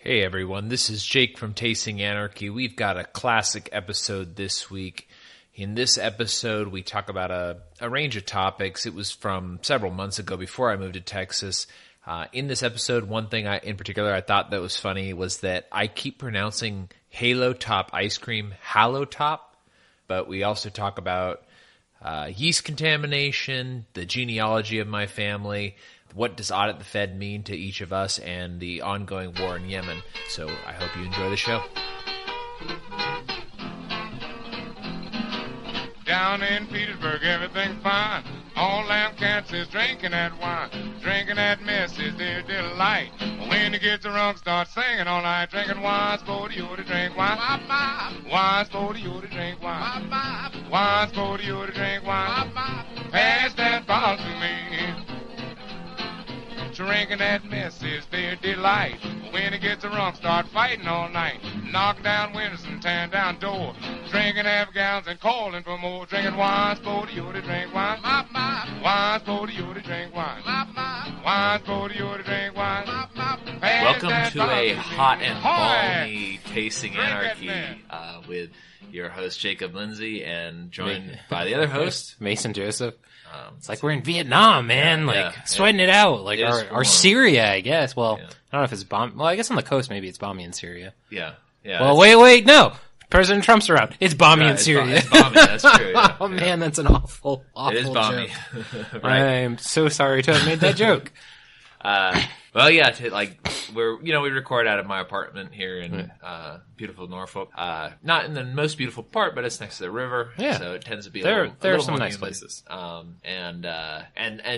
Hey everyone, this is Jake from Tasting Anarchy. We've got a classic episode this week. In this episode, we talk about a range of topics. It was from several months ago before I moved to Texas. In this episode, one thing in particular I thought that was funny was that I keep pronouncing Halo Top ice cream Hallow Top, but we also talk about yeast contamination, the genealogy of my family, what does audit the Fed mean to each of us, and the ongoing war in Yemen. So I hope you enjoy the show. Down in Petersburg, everything's fine. All them cats is drinking that wine, drinking that mess is their delight. When you get drunk, start singing all night, drinking wine, supposed you to drink wine. Wine, supposed you to drink wine. Wine, supposed you to drink wine. Pass that bottle to me. Drinking that mess is their delight. When it gets drunk, start fighting all night. Knock down windows and tear down doors. Drinking half gallons and calling for more. Drinking wine, supposed you to drink wine. Wine, supposed you to drink wine. Wine, supposed you to drink wine. Welcome to a hot and balmy Tasting Anarchy with your host Jacob Lindsay and joined by the other host Mason Joseph. It's like we're in Vietnam, man. Sweating it out. Like or Syria, I guess. Well, I don't know if it's bomb. Well, I guess on the coast maybe it's balmy in Syria. Yeah. Well, wait, no. President Trump's around. It's balmy in Syria. It's balmy. That's true. Yeah. Oh man, that's an awful it is balmy. Joke. Right. I am so sorry to have made that joke. Well, yeah, we record out of my apartment here in beautiful Norfolk. Not in the most beautiful part, but it's next to the river. Yeah. So it tends to be there are some more nice humid. places. And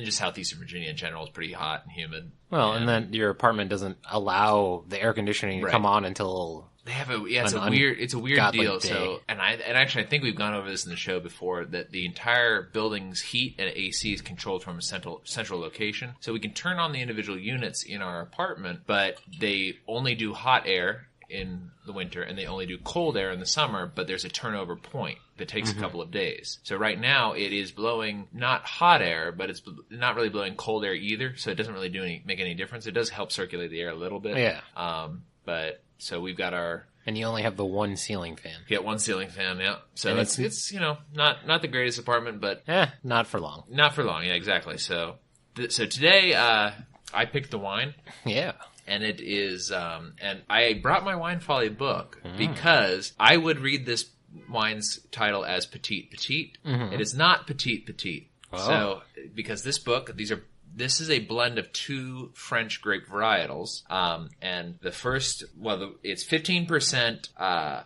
just southeastern Virginia in general is pretty hot and humid. Well, and then your apartment doesn't allow the air conditioning to come on until they have it's a weird deal. Day. So, and actually I think we've gone over this in the show before, that the entire building's heat and AC is controlled from a central location. So we can turn on the individual units in our apartment, but they only do hot air in the winter and they only do cold air in the summer, but there's a turnover point that takes a couple of days. So right now it is blowing not hot air, but it's not really blowing cold air either. So it doesn't really make any difference. It does help circulate the air a little bit. Yeah. But so we've got and you only have the one ceiling fan. Yeah, one ceiling fan, yeah. So it's not the greatest apartment, but not for long. Not for long, yeah, exactly. So today I picked the wine. Yeah. And it is and I brought my Wine Folly book because I would read this wine's title as Petite Petit. It is not Petite Petit. Oh. So because this book, this is a blend of two French grape varietals, and the first, it's 15%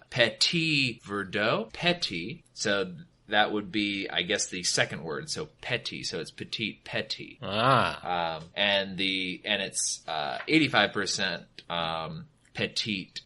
Petit Verdot, Petit, so that would be, I guess, the second word, so Petit, so it's Petite Petit. And it's 85% Petite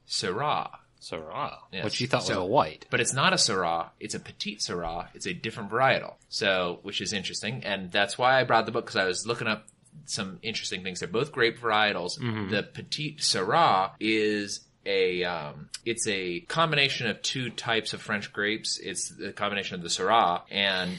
Syrah. Syrah, yes. Which you thought was a white. But it's not a Syrah, it's a Petite Syrah, it's a different varietal. So, which is interesting, and that's why I brought the book, because I was looking up some interesting things. They're both grape varietals. The Petite Syrah is it's a combination of two types of French grapes. It's the combination of the Syrah and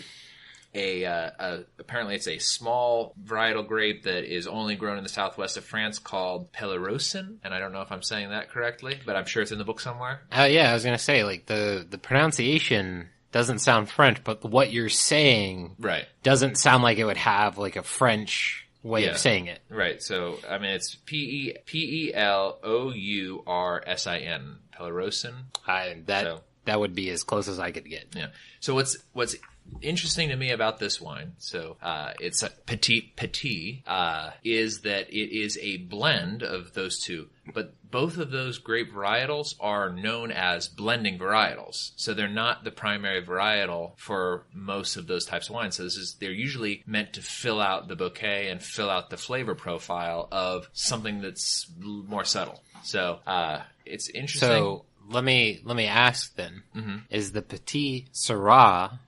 apparently it's a small varietal grape that is only grown in the southwest of France called Pellerosin, and I don't know if I'm saying that correctly, but I'm sure it's in the book somewhere. Yeah, I was gonna say, like, the pronunciation doesn't sound French, but what you're saying doesn't sound like it would have like a French way of saying it. Right. So I mean, it's Pelleroursin, Pellerosin. That would be as close as I could get. Yeah. So what's interesting to me about this wine, so it's a Petite Petit, is that it is a blend of those two, but both of those grape varietals are known as blending varietals. So they're not the primary varietal for most of those types of wines. So they're usually meant to fill out the bouquet and fill out the flavor profile of something that's more subtle. So it's interesting. So let me ask then, is the Petit Syrah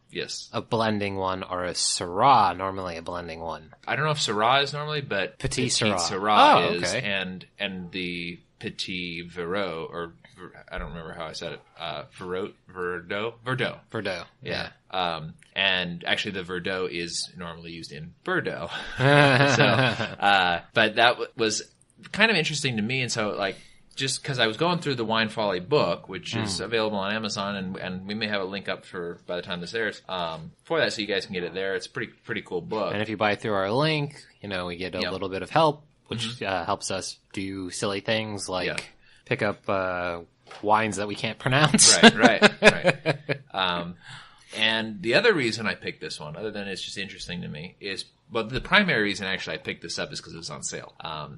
a blending one, or is Syrah normally a blending one? I don't know if Syrah is normally, but Petite Syrah is, and the Petit Verdot, or I don't remember how I said it, Verdot. Yeah. And actually the Verdot is normally used in Bordeaux. But that was kind of interesting to me. And so, like, just because I was going through the Wine Folly book, which is available on Amazon, and we may have a link up for by the time this airs for that, so you guys can get it there. It's a pretty cool book. And if you buy through our link, we get a little bit of help, which helps us do silly things like pick up wines that we can't pronounce. Right. And the other reason I picked this one, other than it's just interesting to me, is, well, the primary reason actually I picked this up is because it was on sale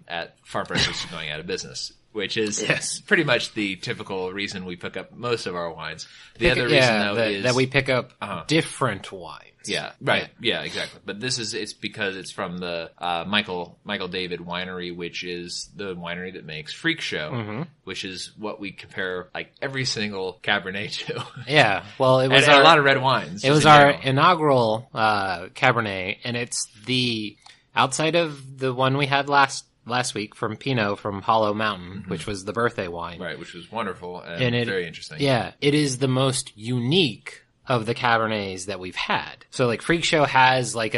at farm prices going out of business, which is pretty much the typical reason we pick up most of our wines. The other reason, though, is that we pick up different wines. Yeah, right. Yeah, exactly. But it's because it's from the Michael David Winery, which is the winery that makes Freak Show, which is what we compare like every single Cabernet to. Yeah, well, it was a lot of red wines. It was our inaugural Cabernet, and it's the outside of the one we had last week from Pinot from Hollow Mountain, which was the birthday wine. Right, which was wonderful and very interesting. Yeah, it is the most unique of the Cabernets that we've had. So like Freak Show has like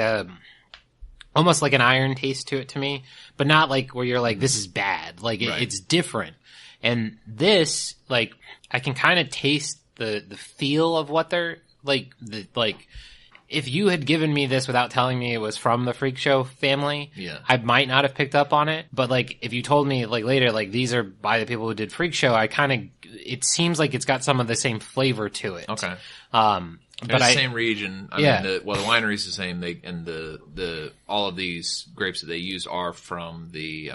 almost like an iron taste to it to me, but not like where you're like, this is bad. Like it's different. And this, like, I can kind of taste the feel of what they're like, if you had given me this without telling me it was from the Freak Show family, I might not have picked up on it. But like, if you told me like later, like these are by the people who did Freak Show, it seems like it's got some of the same flavor to it. Okay. But the same region. I mean, the winery's the same. And the all of these grapes that they use are from the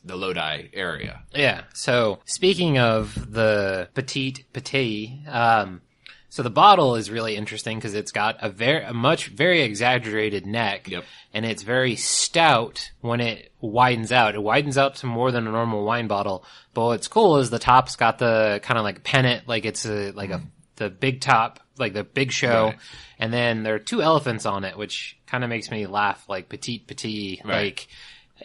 Lodi area. Yeah. So speaking of the Petite Petit, so the bottle is really interesting because it's got a very exaggerated neck, and it's very stout when it widens out. It widens out to more than a normal wine bottle. But what's cool is the top's got the kind of like pennant, like it's the big top, like the big show, and then there are two elephants on it, which kind of makes me laugh, like Petite Petit, like.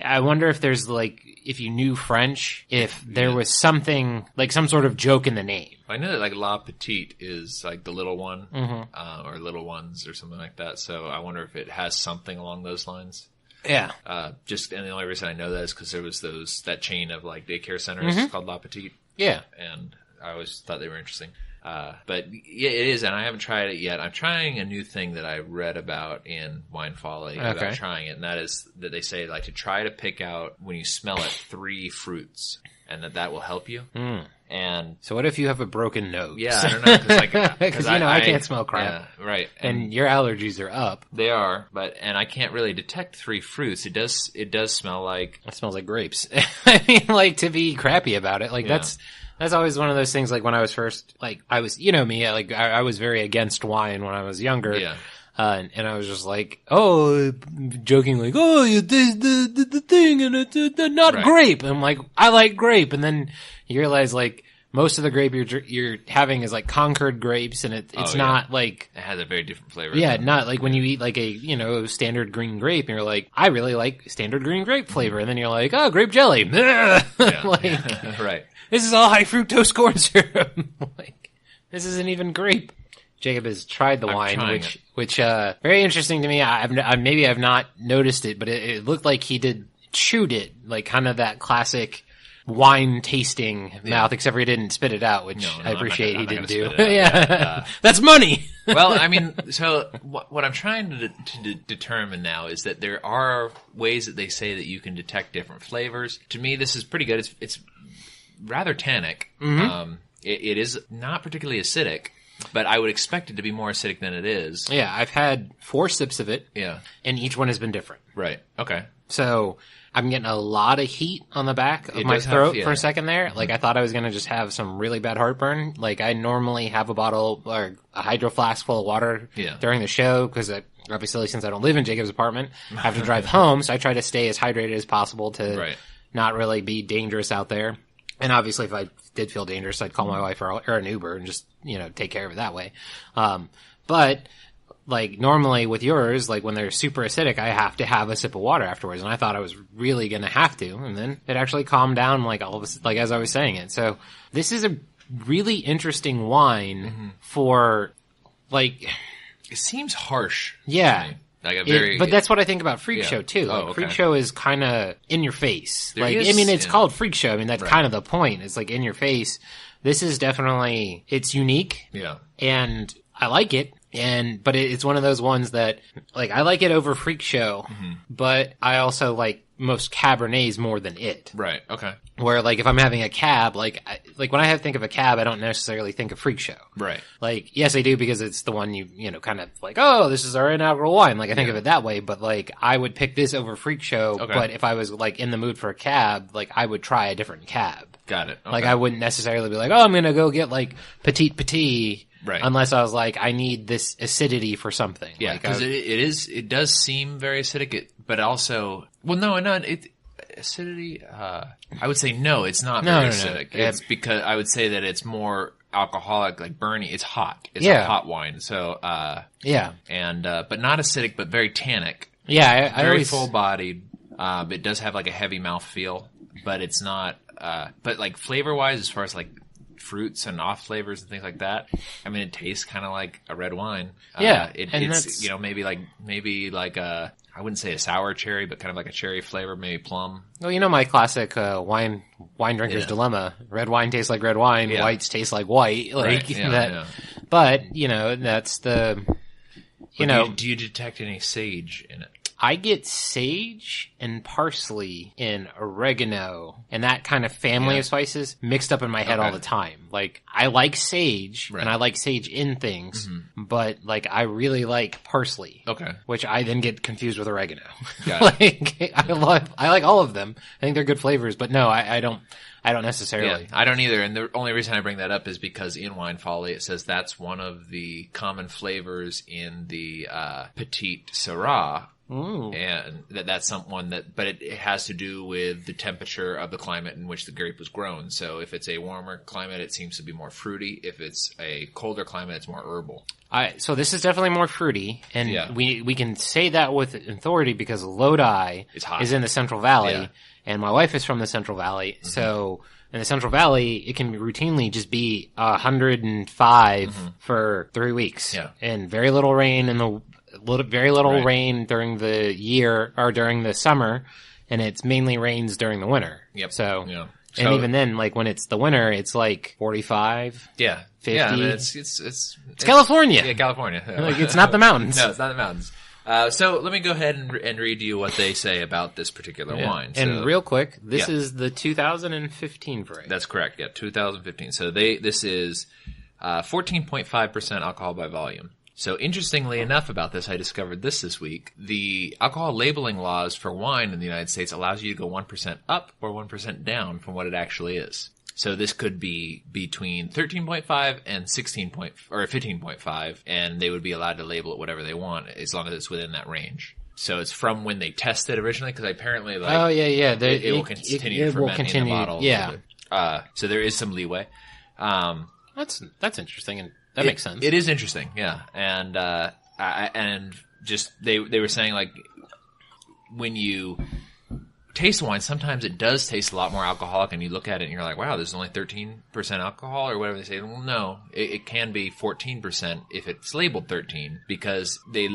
I wonder if there's like, if you knew French, if there was something, like some sort of joke in the name. I know that like La Petite is like the little one, or little ones or something like that. So I wonder if it has something along those lines. Yeah. And the only reason I know that is because there was that chain of like daycare centers called La Petite. Yeah. And I always thought they were interesting. But yeah, it is, and I haven't tried it yet. I'm trying a new thing that I read about in Wine Folly about trying it, and that is that they say like to try to pick out when you smell it 3 fruits, and that will help you. And so, what if you have a broken nose? Yeah, I don't know because I can't smell crap. Yeah, right, and your allergies are up. They are, and I can't really detect 3 fruits. It does smell like it smells like grapes. I mean, like to be crappy about it, like That's always one of those things, like when I was first, like I was, me, like I was very against wine when I was younger. Yeah. And I was just like, joking, like, you taste the thing and it's not grape. And I'm like, I like grape. And then you realize like most of the grape you're having is like Concord grapes, and it's not like, it has a very different flavor. Yeah, not like when you eat like a, standard green grape and you're like, I really like standard green grape flavor. And then you're like, oh, grape jelly. Right. This is all high fructose corn syrup. Like, this isn't even grape. Jacob has tried the wine, which very interesting to me. I've not noticed it, but it looked like he chewed it, like kind of that classic wine tasting mouth, except for he didn't spit it out, which I appreciate he didn't do. That's money. Well, I mean, so what I'm trying to determine now is that there are ways that they say that you can detect different flavors. To me, this is pretty good. It's rather tannic. It is not particularly acidic, but I would expect it to be more acidic than it is. Yeah, I've had 4 sips of it. Yeah. And each one has been different. Right. Okay. So I'm getting a lot of heat on the back of my throat for a second there. Like I thought I was going to just have some really bad heartburn. Like I normally have a bottle or a hydro flask full of water during the show because obviously since I don't live in Jacob's apartment, I have to drive home. So I try to stay as hydrated as possible to not really be dangerous out there. And obviously, if I did feel dangerous, I'd call my wife or an Uber and just, take care of it that way. But like normally with yours, like when they're super acidic, I have to have a sip of water afterwards. And I thought I was really going to have to. And then it actually calmed down like all of a, like as I was saying it. So this is a really interesting wine for like. It seems harsh. Yeah. Like a very, but that's what I think about Freak Show too. Like, Freak Show is kind of in your face. It's called Freak Show. I mean, that's kind of the point. It's like in your face. This is definitely, it's unique. Yeah. And I like it. But it's one of those ones that, like, I like it over Freak Show, but I also like most Cabernets more than it. Right. Okay. Where, like, if I'm having a cab, when I think of a cab, I don't necessarily think of Freak Show. Right. Like, yes, I do because it's the one you know, kind of like, oh, this is our inaugural wine. Like, I think of it that way, but like, I would pick this over Freak Show. Okay. But if I was like in the mood for a cab, like, I would try a different cab. Got it. Okay. Like, I wouldn't necessarily be like, oh, I'm gonna go get like Petite Petit. Right. Unless I was like, I need this acidity for something. Yeah, because it does seem very acidic, but also, well, no, acidity, I would say no, it's not very acidic. No. It's because I would say that it's more alcoholic, like Bernie. It's hot. It's a hot wine. So, and, but not acidic, but very tannic. Yeah, I very always... full-bodied. It does have like a heavy mouthfeel, but it's not, but like flavor-wise, as far as like fruits and off flavors and things like that. I mean, it tastes kind of like a red wine. It's, you know, maybe like a, I wouldn't say a sour cherry, but kind of like a cherry flavor, maybe plum. Well, you know, my classic, wine drinker's dilemma. Red wine tastes like red wine. Yeah. Whites taste like white. Like that. But, you know, that's the, you know. Do you detect any sage in it? I get sage and parsley and oregano and that kind of family of spices mixed up in my head all the time. Like, I like sage and I like sage in things, but like, I really like parsley. Okay. Which I then get confused with oregano. Got it. I like all of them. I think they're good flavors, but no, I don't necessarily. Yeah, I don't either. And the only reason I bring that up is because in Wine Folly, it says that's one of the common flavors in the Petite Syrah. Ooh. And that's but it has to do with the temperature of the climate in which the grape was grown. So if it's a warmer climate, it seems to be more fruity. If it's a colder climate, it's more herbal. So this is definitely more fruity, and we can say that with authority because Lodi is in the Central Valley, and my wife is from the Central Valley. So in the Central Valley, it can routinely just be 105 for 3 weeks, and very little rain very little rain during the year or during the summer, and it's mainly rains during the winter. Yep. So and even then, like when it's the winter, it's like 45. Yeah. 50. Yeah, I mean, it's California. Yeah, California. Like, it's not the mountains. No, it's not the mountains. So let me go ahead and read you what they say about this particular wine. So, and real quick, this is the 2015 variety. That's correct. Yeah, 2015. So this is 14.5% alcohol by volume. So interestingly enough about this, I discovered this week. The alcohol labeling laws for wine in the United States allows you to go 1% up or 1% down from what it actually is. So this could be between 13.5 and 15.5, and they would be allowed to label it whatever they want as long as it's within that range. So it's from when they tested originally, because apparently, like, it will continue to ferment in the bottle. Yeah. So there is some leeway. That's interesting, and that makes sense. It is interesting, yeah. And just they were saying, like, when you taste wine, sometimes it does taste a lot more alcoholic, and you look at it and you're like, wow, there's only 13% alcohol, or whatever they say. Well, no, it can be 14% if it's labeled 13, because they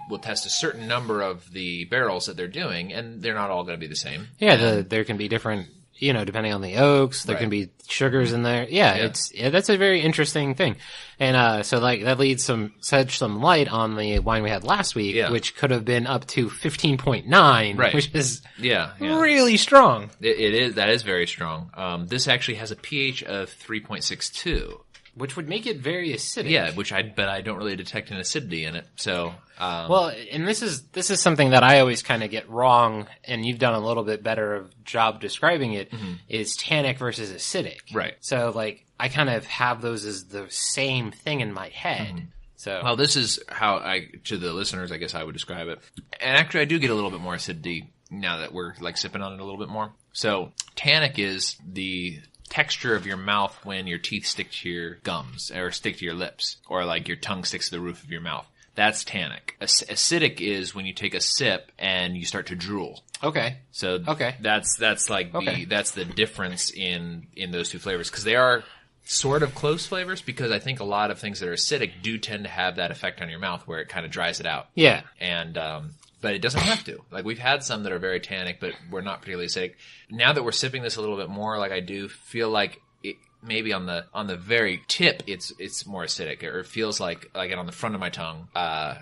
will test a certain number of the barrels that they're doing, and they're not all going to be the same. Yeah, there can be different, you know, depending on the oaks, there can be sugars in there. Yeah, that's a very interesting thing. And, so like, that shed some light on the wine we had last week, which could have been up to 15.9, which is really strong. That is very strong. This actually has a pH of 3.62. Which would make it very acidic. Yeah, but I don't really detect an acidity in it. So, well, and this is something that I always kind of get wrong, and you've done a little bit better of job describing it, is tannic versus acidic. Right. So, like, I kind of have those as the same thing in my head. So, well, this is how to the listeners, I guess I would describe it. And actually, I do get a little bit more acidity now that we're, like, sipping on it a little bit more. So, tannic is the texture of your mouth when your teeth stick to your gums or stick to your lips, or like your tongue sticks to the roof of your mouth. That's tannic. Acidic is when you take a sip and you start to drool. Okay. So that's like that's the difference in those two flavors, because they are sort of close flavors, because I think a lot of things that are acidic do tend to have that effect on your mouth where it kind of dries it out. Yeah. And, but it doesn't have to. Like, we've had some that are very tannic, but we're not particularly acidic. Now that we're sipping this a little bit more, like, I do feel like it, maybe on the very tip, it's more acidic, or it feels like it on the front of my tongue,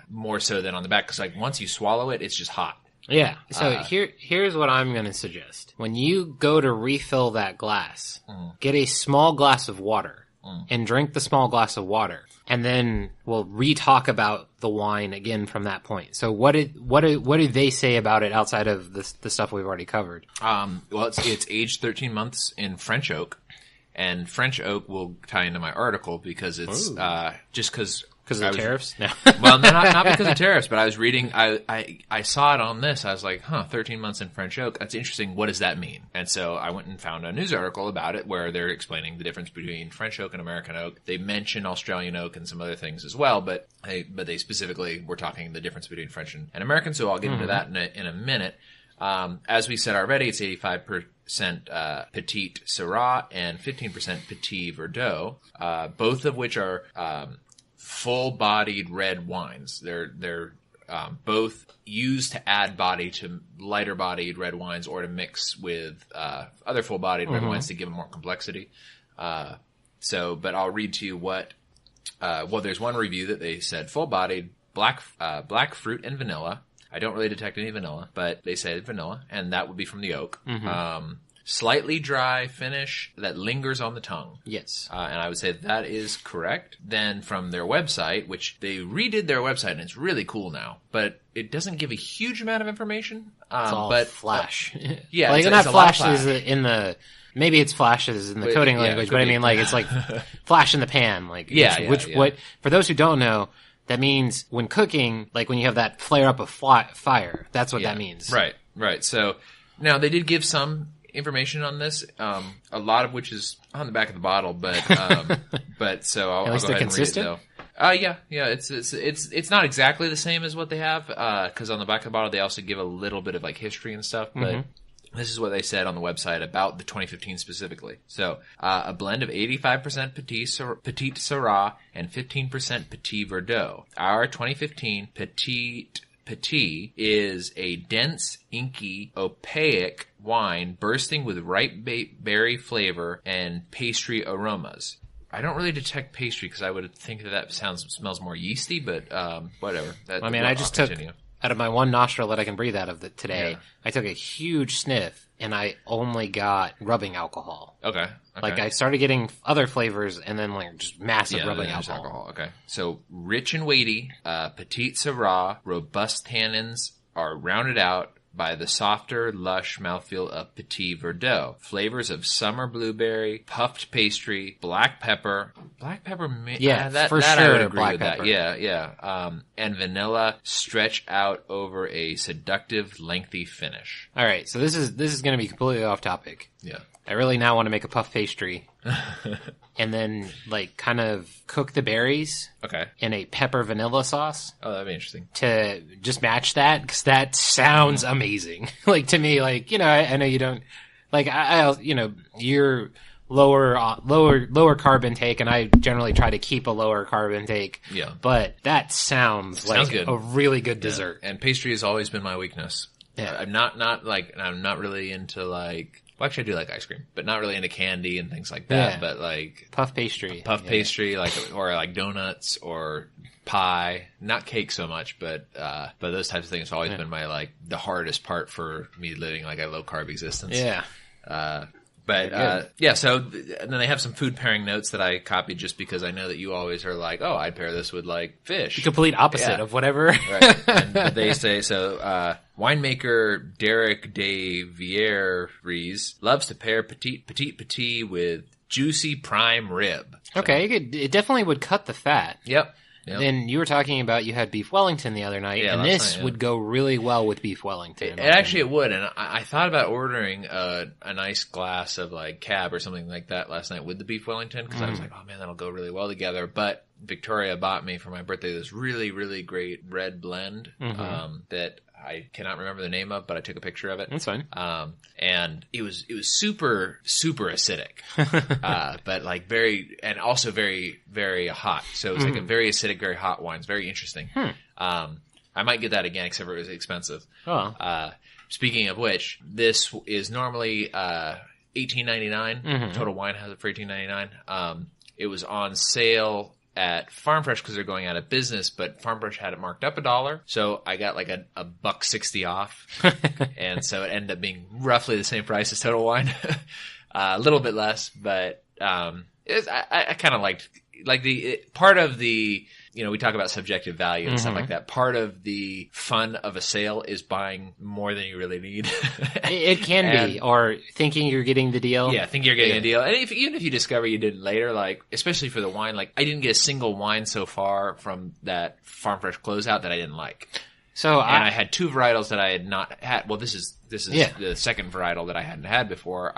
more so than on the back. Cause like once you swallow it, it's just hot. Yeah. So here's what I'm going to suggest. When you go to refill that glass, get a small glass of water and drink the small glass of water. And then we'll re-talk about the wine again from that point. So what do they say about it outside of the stuff we've already covered? Well, it's aged 13 months in French oak, and French oak will tie into my article because it's just because. Because of the tariffs? No. Well, not because of tariffs, but I was reading, I saw it on this. I was like, 13 months in French oak. That's interesting. What does that mean? And so I went and found a news article about it where they're explaining the difference between French oak and American oak. They mention Australian oak and some other things as well, but they specifically were talking the difference between French and American, so I'll get into that in a minute. As we said already, it's 85% Petite Syrah and 15% Petit Verdot, both of which are full-bodied red wines. They're both used to add body to lighter-bodied red wines or to mix with other full-bodied red wines to give them more complexity. But I'll read to you what. There's one review that they said full-bodied, black fruit and vanilla. I don't really detect any vanilla, but they said vanilla, and that would be from the oak. Slightly dry finish that lingers on the tongue. Yes. And I would say that is correct. Then from their website, which they redid their website, and it's really cool now, but it doesn't give a huge amount of information. It's all but flash. Yeah. Like, not flashes in the... Maybe it's flashes in the coding language, but I mean, like, it's like flash in the pan. Like, what, for those who don't know, that means when cooking, like when you have that flare up of fire, that's what that means. Right. So now they did give some information on this, a lot of which is on the back of the bottle, but so I'll go ahead and read it though. Yeah, it's not exactly the same as what they have, cause on the back of the bottle they also give a little bit of like history and stuff, but this is what they said on the website about the 2015 specifically. So, a blend of 85% Petite Syrah and 15% Petit Verdot. Our 2015 Petite Petit is a dense, inky, opaque wine bursting with ripe berry flavor and pastry aromas. I don't really detect pastry because I would think that smells more yeasty, but whatever. I just took out of my one nostril that I can breathe out of today. Yeah. I took a huge sniff and I only got rubbing alcohol. Okay. Like I started getting other flavors and then like just massive rubbing alcohol. Okay. So rich and weighty, Petite Syrah, robust tannins are rounded out by the softer, lush mouthfeel of Petit Verdot. Flavors of summer blueberry, puffed pastry, black pepper. Black pepper, that sure. I would agree with pepper. that. Yeah. And vanilla stretch out over a seductive, lengthy finish. All right, so this is going to be completely off topic. Yeah. I really now want to make a puff pastry. And then, like, kind of cook the berries in a pepper vanilla sauce. Oh, that'd be interesting. To just match that, because that sounds amazing. Like, to me, like, you know, I know you don't, like, you're lower carb intake, and I generally try to keep a lower carb intake. Yeah. But that sounds good. A really good dessert. And pastry has always been my weakness. Yeah. I'm not really into, like, well, actually, I do like ice cream, but not really into candy and things like that. Yeah. But like puff pastry, like or like donuts or pie, not cake so much, but those types of things have always been my like the hardest part for me living like a low carb existence. Yeah. So and then they have some food pairing notes that I copied just because I know that you always are like, oh, I'd pair this with like fish. The complete opposite of whatever. Right. And they say, winemaker Derek de Vieres loves to pair Petite Petit with juicy prime rib. So. Okay, it definitely would cut the fat. Yep. Then you were talking about you had beef Wellington the other night, and this would go really well with beef Wellington. It would, and I thought about ordering a nice glass of like Cab or something like that last night with the beef Wellington, because I was like, oh man, that'll go really well together. But Victoria bought me for my birthday this really, really great red blend that I cannot remember the name of, but I took a picture of it. That's fine. And it was super, super acidic, but like and also very, very hot. So it was like a very acidic, very hot wine. It's very interesting. I might get that again, except for it was expensive. Oh. Speaking of which, this is normally $18.99. Total Wine has it for $18.99. It was on sale at Farm Fresh because they're going out of business, but Farm Fresh had it marked up $1, so I got like a $1.60 off, and so it ended up being roughly the same price as Total Wine, a little bit less, but I kind of liked part of the. We talk about subjective value and stuff like that. Part of the fun of a sale is buying more than you really need. It can be, or thinking you're getting the deal. Yeah, think you're getting a deal. And even if you discover you didn't later, like, especially for the wine, like, I didn't get a single wine so far from that Farm Fresh closeout that I didn't like. So I had 2 varietals that I had not had. Well, this is the second varietal that I hadn't had before.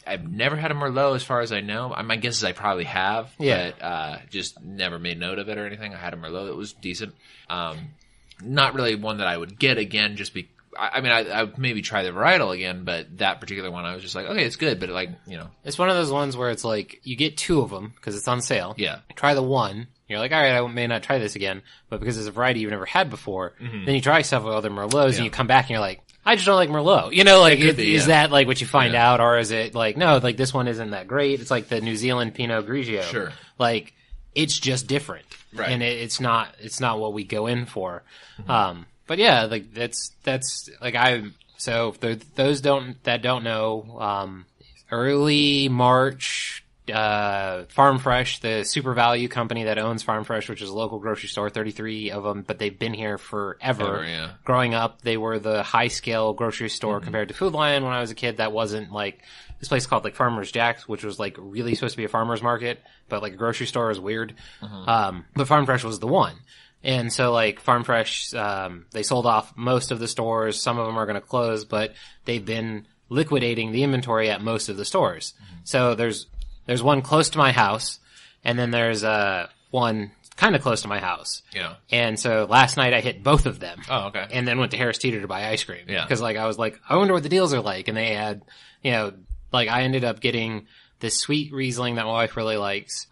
I've never had a Merlot as far as I know. My guess is I probably have, but just never made note of it or anything. I had a Merlot that was decent. Not really one that I would get again just I would maybe try the varietal again, but that particular one I was just like, okay, it's good, but It's one of those ones where it's like, you get 2 of them because it's on sale. Yeah. Try the one. You're like, all right, I may not try this again, but because it's a variety you've never had before, then you try several other Merlots and you come back and you're like, I just don't like Merlot. Is that like what you find out, or is it like, no, like this one isn't that great? It's like the New Zealand Pinot Grigio. Sure. Like, it's just different. Right. And it's not what we go in for. But yeah, like that's like so for those that don't know, early March, Farm Fresh, the super value company that owns Farm Fresh, which is a local grocery store, 33 of them, but they've been here forever. Growing up, they were the high scale grocery store compared to Food Lion when I was a kid. That wasn't like this place called like Farmer's Jack's, which was like really supposed to be a farmer's market, but like a grocery store is weird. But Farm Fresh was the one. And so like Farm Fresh, they sold off most of the stores. Some of them are going to close, but they've been liquidating the inventory at most of the stores. So there's one close to my house, and then there's one kind of close to my house. Yeah. And so last night I hit both of them. Oh, okay. And then went to Harris Teeter to buy ice cream. Yeah. Because like I was like, I wonder what the deals are like. And they had, like I ended up getting this sweet Riesling that my wife really likes,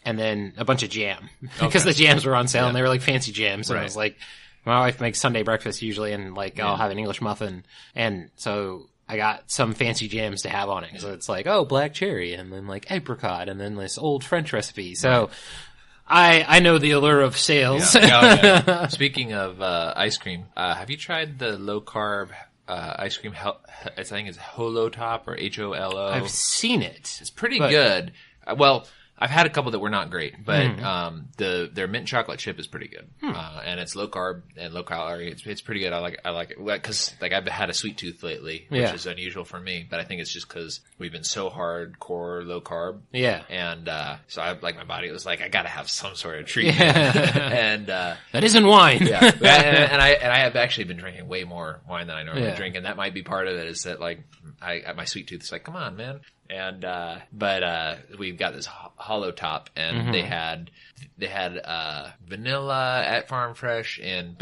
and then a bunch of jam because the jams were on sale and they were like fancy jams. And I was like, my wife makes Sunday breakfast usually, and like I'll have an English muffin, and so I got some fancy jams to have on it. So it's like, oh, black cherry, and then like apricot, and then this old French recipe. So I know the allure of sales. Yeah. Speaking of ice cream, have you tried the low carb ice cream? I think it's Holo Top or HOLO. I've seen it. It's pretty good. Well, I've had a couple that were not great, but their mint chocolate chip is pretty good, and it's low carb and low calorie. It's pretty good. I like it because like I've had a sweet tooth lately, which is unusual for me. But I think it's just because we've been so hardcore low carb, and so I like my body was like I got to have some sort of treat, and that isn't wine. and I have actually been drinking way more wine than I normally drink, and that might be part of it. Is that like my sweet tooth is like, come on, man. And but we've got this Holo Top, and they had vanilla at Farm Fresh and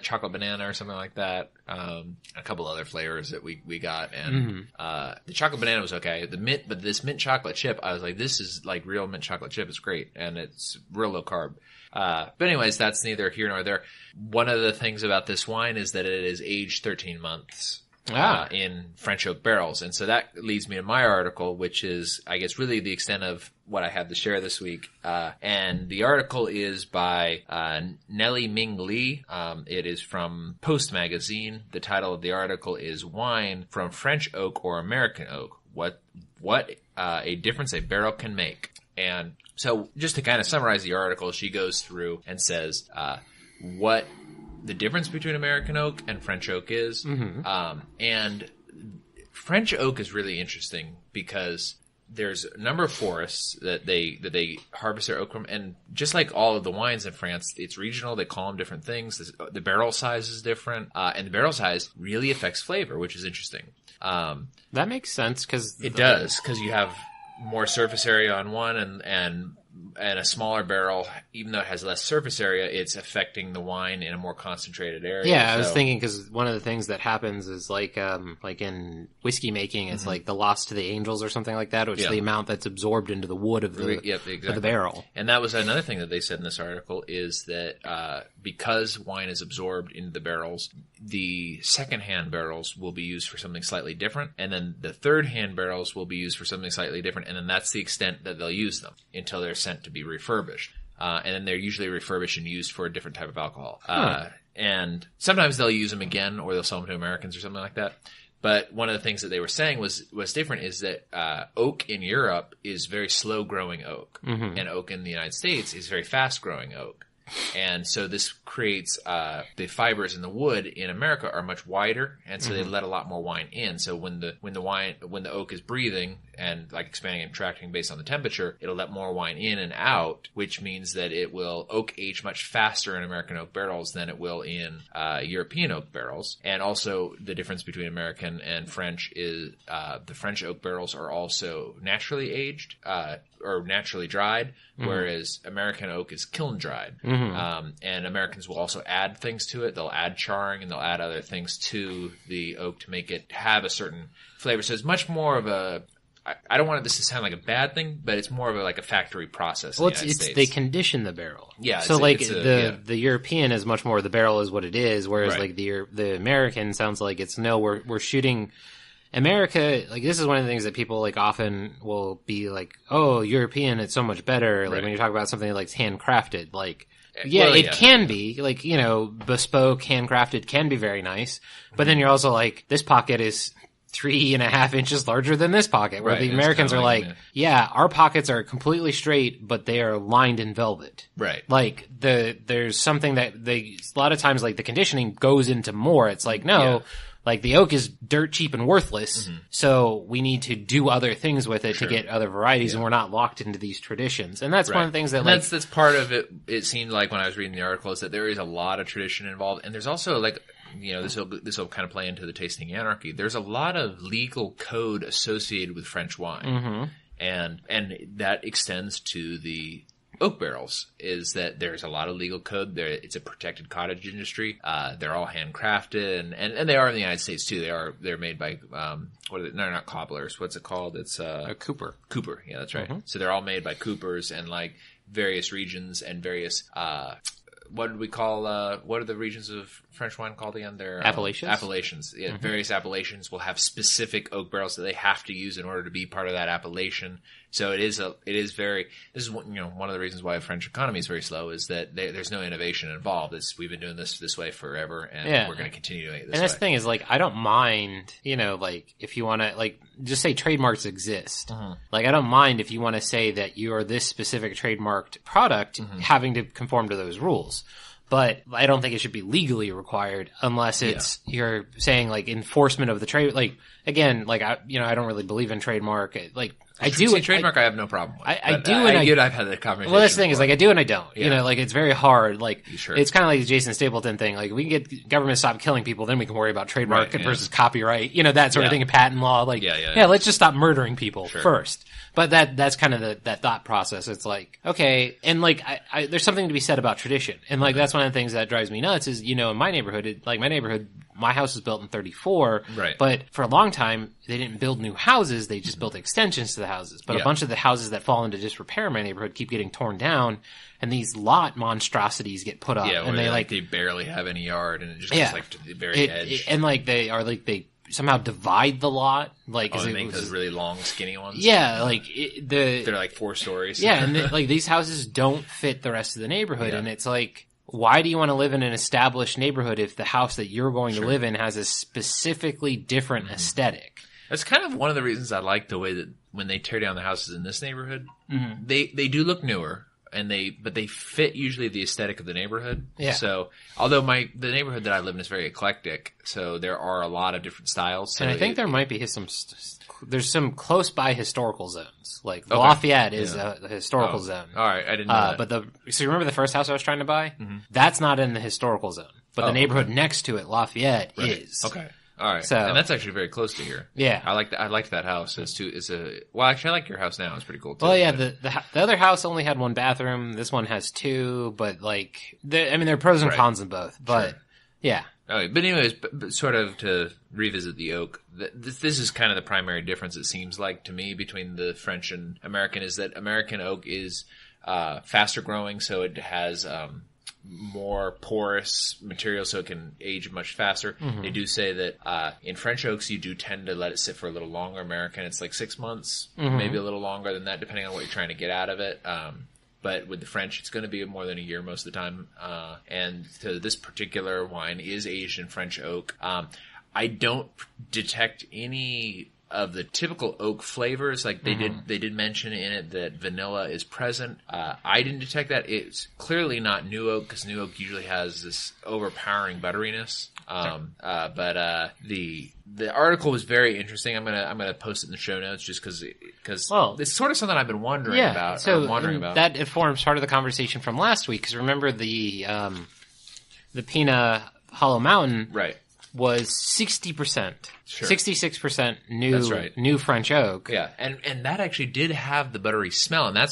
chocolate banana or something like that. A couple other flavors that we got, and the chocolate banana was okay. But this mint chocolate chip, I was like, this is like real mint chocolate chip. It's great, and it's real low carb. But anyways, that's neither here nor there. One of the things about this wine is that it is aged 13 months. In French oak barrels. And so that leads me to my article, which is, I guess, really the extent of what I have to share this week. And the article is by Nellie Ming Lee. It is from Post Magazine. The title of the article is Wine from French Oak or American Oak. What a difference a barrel can make. And so just to kind of summarize the article, she goes through and says what the difference between American oak and French oak is. And French oak is really interesting because there's a number of forests that they harvest their oak from, and just like all of the wines in France, it's regional. They call them different things. The barrel size is different, and the barrel size really affects flavor, which is interesting. That makes sense because it does, because you have more surface area on one and and a smaller barrel, even though it has less surface area, it's affecting the wine in a more concentrated area. Yeah, I was thinking because one of the things that happens is like in whiskey making, it's like the loss to the angels or something like that, which is the amount that's absorbed into the wood of the barrel. And that was another thing that they said in this article is that because wine is absorbed into the barrels, the second-hand barrels will be used for something slightly different, and then the third-hand barrels will be used for something slightly different, and then that's the extent that they'll use them until they're sent to be refurbished. And then they're usually refurbished and used for a different type of alcohol. And sometimes they'll use them again, or they'll sell them to Americans or something like that. But one of the things that they were saying was different is that oak in Europe is very slow-growing oak, and oak in the United States is very fast-growing oak. And so this creates the fibers in the wood in America are much wider, and so they let a lot more wine in. So when the oak is breathing and like expanding and contracting based on the temperature, it'll let more wine in and out, which means that it will oak age much faster in American oak barrels than it will in European oak barrels. And also the difference between American and French is the French oak barrels are also naturally aged or naturally dried, whereas American oak is kiln dried. And Americans will also add things to it. They'll add charring and they'll add other things to the oak to make it have a certain flavor. So it's much more of a, I don't want this to sound like a bad thing, but it's more of like a factory process. Well, they condition the barrel. Yeah. So the European is much more the barrel is what it is, whereas like the American sounds like it's we're shooting. America, like this is one of the things that people like often will be like, oh, European, it's so much better. Like when you talk about something like handcrafted, like it can be like, bespoke, handcrafted can be very nice. But then you're also like, this pocket is 3.5 inches larger than this pocket, where the Americans are like, our pockets are completely straight, but they are lined in velvet. Right. Like there's something that a lot of times like the conditioning goes into more. It's like, like the oak is dirt cheap and worthless, so we need to do other things with it to get other varieties, and we're not locked into these traditions. And that's one of the things that that's part of it. It seemed like when I was reading the article is that there is a lot of tradition involved, and there's also like, this will kind of play into the tasting anarchy. There's a lot of legal code associated with French wine, and that extends to the oak barrels. Is that there's a lot of legal code there. It's a protected cottage industry. They're all handcrafted, and they are in the United States too. They're made by what are they? No, not cobblers. What's it called? It's a cooper. Cooper. Yeah, that's right. So they're all made by coopers and like various regions and various what did we call what are the regions of French wine called again? They're appellations. Appellations. Yeah, various appellations will have specific oak barrels that they have to use in order to be part of that appellation. So it is very. This is one of the reasons why the French economy is very slow is that there's no innovation involved. We've been doing this way forever, and we're going to continue doing it this way. And that's the thing is like I don't mind like if you want to like just say trademarks exist. Like I don't mind if you want to say that you're this specific trademarked product having to conform to those rules. But I don't think it should be legally required unless it's you're saying like enforcement of the trade. Like again, like I don't really believe in trademark. Like I do. Trademark I have no problem with. I've had that conversation. Well, that's the thing is like I do and I don't. Like it's very hard. Like it's kind of like the Jason Stapleton thing. Like we can get government to stop killing people, then we can worry about trademark versus copyright. That sort of thing in patent law. Like let's just stop murdering people first. But that's kind of that thought process. It's like, okay. And like, there's something to be said about tradition. And like, that's one of the things that drives me nuts is, in my neighborhood, my house was built in 1934. Right. But for a long time, they didn't build new houses. They just built extensions to the houses. But a bunch of the houses that fall into disrepair in my neighborhood keep getting torn down. And these lot monstrosities get put up. Yeah, and they barely have any yard and it just gets to the very edge. And like, they somehow divide the lot, like they make those really long, skinny ones. Yeah, like they're like 4 stories. Yeah, and like these houses don't fit the rest of the neighborhood, and it's like, why do you want to live in an established neighborhood if the house that you're going to live in has a specifically different aesthetic? That's kind of one of the reasons I like the way that when they tear down the houses in this neighborhood, they do look newer. But they fit usually the aesthetic of the neighborhood. Yeah. So, although the neighborhood that I live in is very eclectic, so there are a lot of different styles. So and I think there might be there's some close by historical zones. Like Lafayette is a historical zone. All right, I didn't know that. So you remember the first house I was trying to buy? That's not in the historical zone, but the neighborhood next to it, Lafayette, is. Okay. All right. So, and that's actually very close to here. Yeah. I liked that house. Well, actually, I like your house now. It's pretty cool, too. Well, yeah, the other house only had 1 bathroom. This one has 2, but, like, there are pros and cons in both. But, yeah. Okay, but anyways, sort of to revisit the oak, this is kind of the primary difference, it seems like, to me, between the French and American, is that American oak is faster growing, so it has more porous material, so it can age much faster. Mm-hmm. They do say that in French oaks, you do tend to let it sit for a little longer. American, it's like 6 months, maybe a little longer than that, depending on what you're trying to get out of it. But with the French, it's going to be more than a year most of the time. And so this particular wine is aged in French oak. I don't detect any of the typical oak flavors. Like they did mention in it that vanilla is present. I didn't detect that. It's clearly not new oak, because new oak usually has this overpowering butteriness. But the article was very interesting. I'm gonna post it in the show notes just because it's sort of something I've been wondering about. So that informs part of the conversation from last week, because remember the Pina Hollow Mountain was 60%, 66% new French oak. Yeah, and that actually did have the buttery smell, and I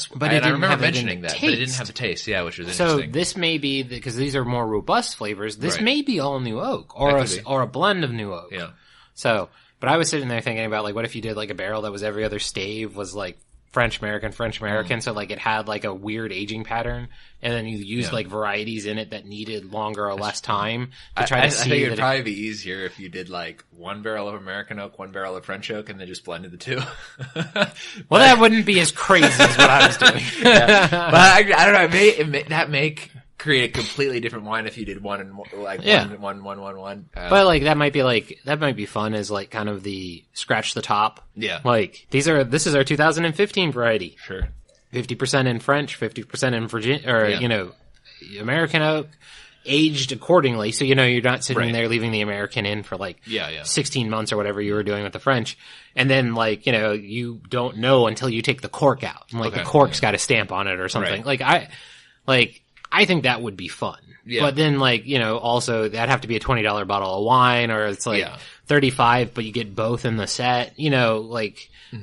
remember mentioning that, but it didn't have the taste. Yeah, which was interesting. So this may be, because these are more robust flavors, this may be all new oak, or a blend of new oak. Yeah. So, but I was sitting there thinking about, like, what if you did like a barrel that was every other stave was like French American, so like it had like a weird aging pattern, and then you used like varieties in it that needed longer or less time to try to see. I think it'd probably be easier if you did like 1 barrel of American oak, 1 barrel of French oak, and then just blended the two. Well, that wouldn't be as crazy as what I was doing. But I don't know. That may create a completely different wine if you did one and like one. But like that might be fun as like kind of the scratch the top. Yeah. Like this is our 2015 variety. Sure. 50% in French, 50% in Virginia, American oak, aged accordingly. So, you're not sitting there leaving the American in for 16 months or whatever you were doing with the French. And then you don't know until you take the cork out. And the cork's got a stamp on it or something. Right. I think that would be fun. Yeah. But then also that'd have to be a $20 bottle of wine, or it's $35, but you get both in the set,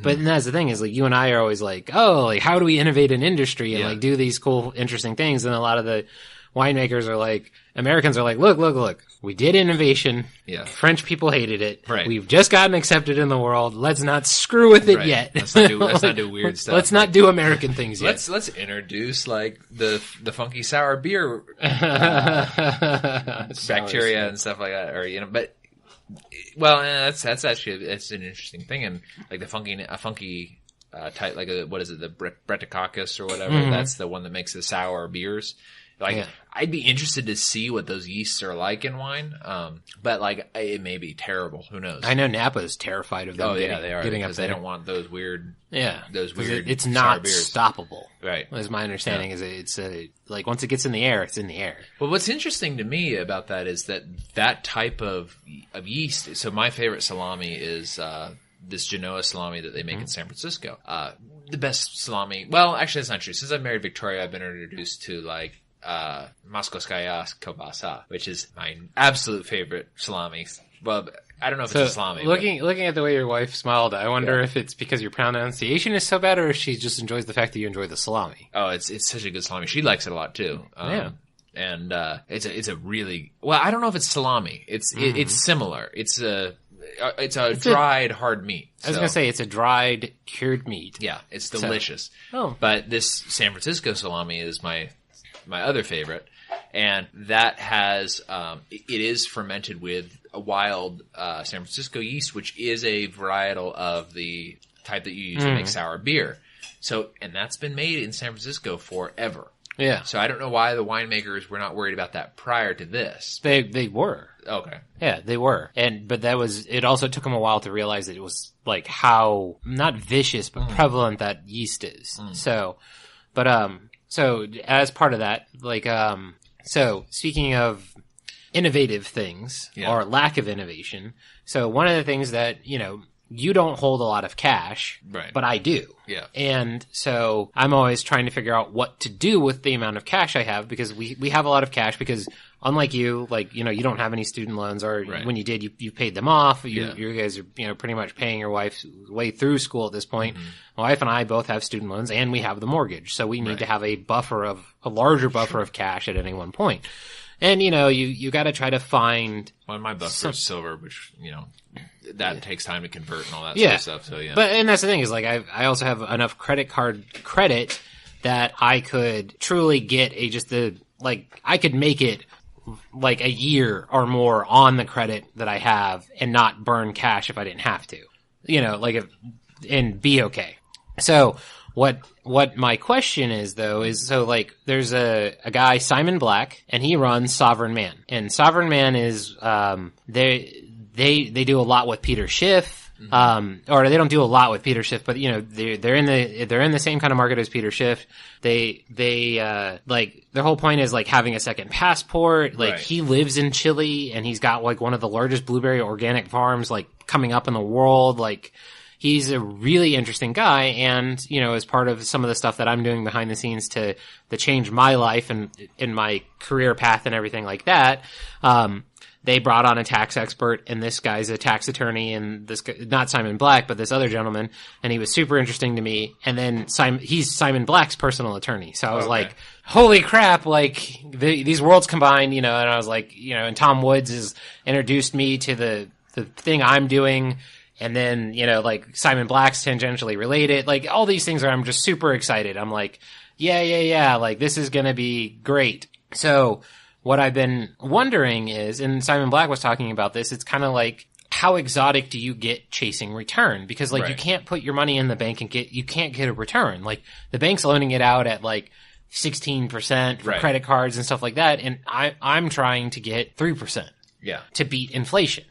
but that's the thing is you and I are always how do we innovate an industry and do these cool, interesting things? And a lot of the winemakers are Americans are look, we did innovation. Yeah. French people hated it. Right. We've just gotten accepted in the world. Let's not screw with it yet. Let's not do weird stuff. Let's not do American things yet. Let's introduce the funky sour beer bacteria and stuff like that, or but that's actually it's an interesting thing, and the funky type what is it, the Bretococcus or whatever? Mm-hmm. That's the one that makes the sour beers. I'd be interested to see what those yeasts are like in wine. But it may be terrible. Who knows? I know Napa is terrified of them. They are, getting up there. They don't want those weird. Yeah, those weird. It's not beers. stoppable. Right. As my understanding is, it's once it gets in the air, it's in the air. Well, what's interesting to me about that is that type of yeast. So my favorite salami is this Genoa salami that they make in San Francisco. The best salami. Well, actually, that's not true. Since I married Victoria, I've been introduced to Moskoskaya kielbasa, which is my absolute favorite salami. Well, I don't know if it's a salami. Looking at the way your wife smiled, I wonder if it's because your pronunciation is so bad, or if she just enjoys the fact that you enjoy the salami. Oh, it's such a good salami. She likes it a lot too. And it's a really I don't know if it's salami. It's similar. It's a dried hard meat. I was gonna say it's a dried cured meat. Yeah, it's delicious. But this San Francisco salami is my other favorite, and that has it is fermented with a wild San Francisco yeast, which is a varietal of the type that you use to make sour beer. So, and that's been made in San Francisco forever. Yeah. So I don't know why the winemakers were not worried about that prior to this. They were. Okay. Yeah, they were. But it also took them a while to realize that it was how not vicious but prevalent that yeast is. So as part of that, so speaking of innovative things or lack of innovation, so one of the things that, you don't hold a lot of cash, right, but I do. Yeah. And so I'm always trying to figure out what to do with the amount of cash I have, because we have a lot of cash, because unlike you, like, you know, you don't have any student loans, or when you did, you paid them off. You guys are, you know, pretty much paying your wife's way through school at this point. My wife and I both have student loans, and we have the mortgage. So we need to have a larger buffer of cash at any one point. And, you know, you got to try to find. Well, my buffer is silver, which, you know, that takes time to convert and all that sort of stuff. So, But, and that's the thing is, like, I also have enough credit card credit that I could truly get I could make it like a year or more on the credit that I have and not burn cash if I didn't have to, you know, and be okay. So what my question is, though, is, so, like, there's a guy, Simon Black, and he runs Sovereign Man. And Sovereign Man is, they do a lot with Peter Schiff, or they don't do a lot with Peter Schiff, but, you know, they're in the same kind of market as Peter Schiff. Like, their whole point is, like, having a second passport. Like, he lives in Chile, and he's got, like, one of the largest blueberry organic farms, like, coming up in the world. Like, he's a really interesting guy, and, you know, as part of some of the stuff that I'm doing behind the scenes to change my life and in my career path and everything like that, they brought on a tax expert, and this guy's a tax attorney, and this guy, not Simon Black, but this other gentleman, and he was super interesting to me. And then he's Simon Black's personal attorney. So I was like, holy crap, like, these worlds combined, you know. And I was like, you know, and Tom Woods has introduced me to the thing I'm doing. And then, you know, like, Simon Black's tangentially related. Like, all these things I'm just super excited. I'm like, yeah, like, this is gonna be great. So what I've been wondering is, and Simon Black was talking about this, it's kind of like, how exotic do you get chasing return? Because, like, you can't put your money in the bank and you can't get a return. Like, the bank's loaning it out at, like, 16% for credit cards and stuff like that. And I'm trying to get 3%. Yeah. To beat inflation.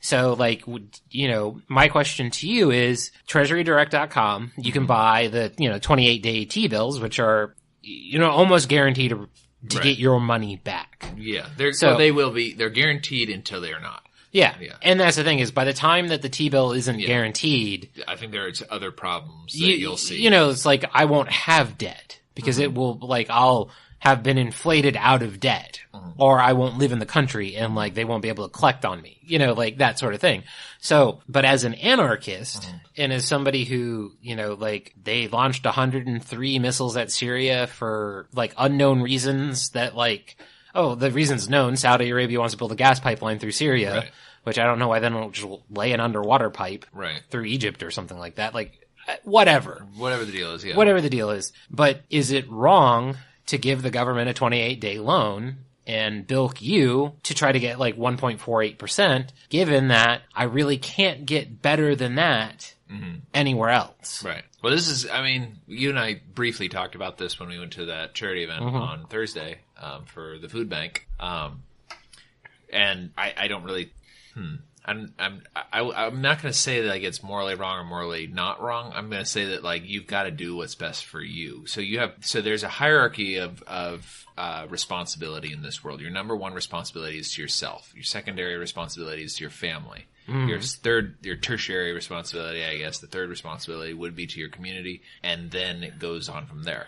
So, like, you know, my question to you is, treasurydirect.com, you can buy the, you know, 28-day T-bills, which are, you know, almost guaranteed to get your money back. Yeah. They're guaranteed until they are not. Yeah. And that's the thing is, by the time that the T-bill isn't guaranteed, I think there's other problems that you'll see. You know, it's like, I won't have debt because it will, like, I'll have been inflated out of debt, or I won't live in the country and, like, they won't be able to collect on me, you know, like, that sort of thing. So, but as an anarchist and as somebody who, you know, like, they launched 103 missiles at Syria for, like, unknown reasons that, like, the reason's known. Saudi Arabia wants to build a gas pipeline through Syria, which I don't know why they don't just lay an underwater pipe through Egypt or something like that. Like, whatever. Whatever the deal is, yeah. Whatever the deal is. But is it wrong to give the government a 28-day loan and bilk you to try to get, like, 1.48%, given that I really can't get better than that anywhere else? Right. Well, this is, I mean, you and I briefly talked about this when we went to that charity event on Thursday for the food bank. And I don't really, I'm not going to say that, like, it's morally wrong or morally not wrong. I'm going to say that, like, you've got to do what's best for you. So there's a hierarchy of responsibility in this world. Your number one responsibility is to yourself. Your secondary responsibility is to your family. Your tertiary responsibility, I guess, the third responsibility would be to your community, and then it goes on from there.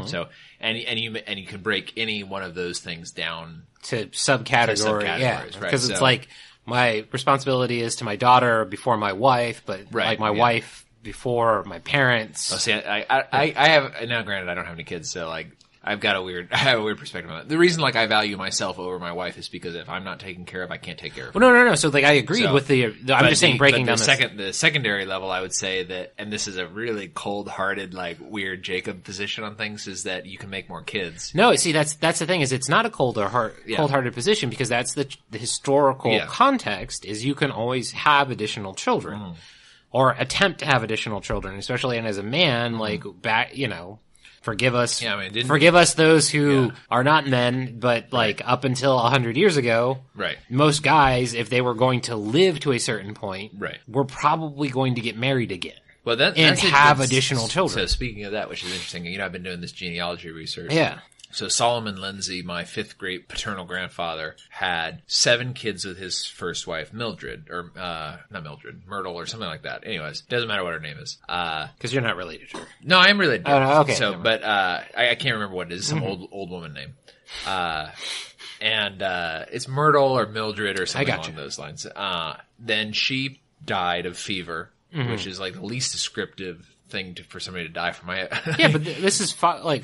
So, and you can break any one of those things down to subcategories, right? Because it's like, my responsibility is to my daughter before my wife, but like my wife before my parents. Oh, see, I have, now granted I don't have any kids, so, like, I have a weird perspective on it. The reason, like, I value myself over my wife is because if I'm not taken care of, I can't take care of her. Well, no. So, like, I agreed with I'm just saying, breaking down the secondary level, I would say that, and this is a really cold-hearted, like, weird Jacob position on things, is that you can make more kids. No, see, that's the thing, is it's not a cold-hearted position, because that's the historical context, is you can always have additional children. Or attempt to have additional children, especially, and as a man, like, back, you know, forgive us. Yeah, I mean, forgive us those who are not men, but, like, up until 100 years ago, most guys, if they were going to live to a certain point, were probably going to get married again. Well, and have additional children. So speaking of that, which is interesting, you know, I've been doing this genealogy research. Yeah. So Solomon Lindsay, my fifth great paternal grandfather, had 7 kids with his first wife, Mildred, or not Mildred, Myrtle, or something like that. Anyways, doesn't matter what her name is. Because you're not related to her. No, I am related to her. Oh, no, okay. So, but I can't remember what it is. Some old woman name. And it's Myrtle or Mildred or something along those lines. Then she died of fever, which is like the least descriptive thing for somebody to die from. Yeah, but this is 5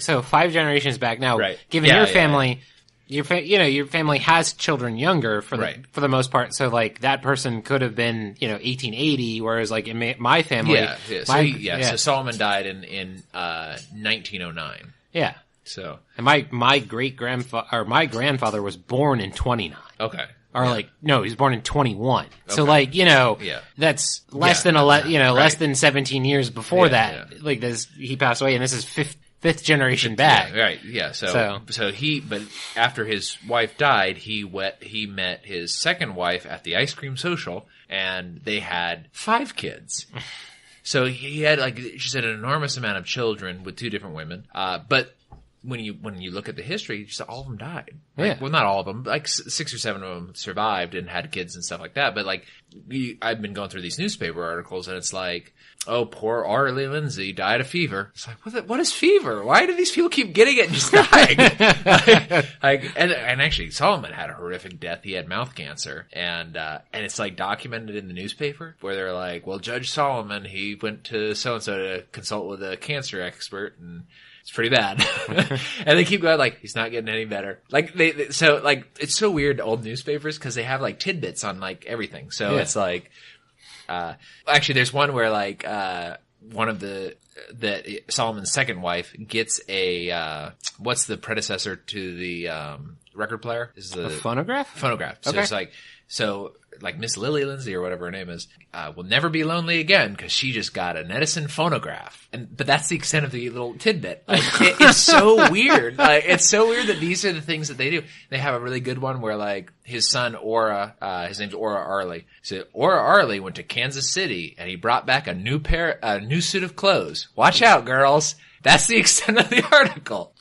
generations back now. Right. Given your family, your family has children younger for the most part. So like that person could have been 1880, whereas like in my family, So Solomon died in 1909. Yeah. So and my great grandfather or my grandfather was born in 29. Okay. Or he was born in 21. Okay. So that's less than less than 17 years before that. Yeah. Like this, he passed away, and this is fifth generation back. Yeah, right. Yeah. So but after his wife died, he met his second wife at the ice cream social, and they had 5 kids. So he had, like she said, an enormous amount of children with 2 different women. But when you look at the history, just all of them died. Like, well, not all of them. Like 6 or 7 of them survived and had kids and stuff like that. But like, I've been going through these newspaper articles, and it's like, oh, poor Arlie Lindsay died of fever. It's like, what is fever? Why do these people keep getting it and just dying? and actually, Solomon had a horrific death. He had mouth cancer, and it's like documented in the newspaper where they're like, well, Judge Solomon, he went to so and so to consult with a cancer expert, and it's pretty bad. And they keep going like, he's not getting any better. Like so like, it's so weird, old newspapers, cause they have like tidbits on like everything. So it's like, actually there's one where like, one of Solomon's second wife gets what's the predecessor to the, record player? Is the phonograph? Phonograph. So it's like Miss Lily Lindsay or whatever her name is, will never be lonely again because she just got an Edison phonograph. But that's the extent of the little tidbit. Like, it's so weird. Like, it's so weird that these are the things that they do. They have a really good one where like his son Ora, his name's Ora Arley. So Ora Arley went to Kansas City and he brought back a new suit of clothes. Watch out, girls. That's the extent of the article.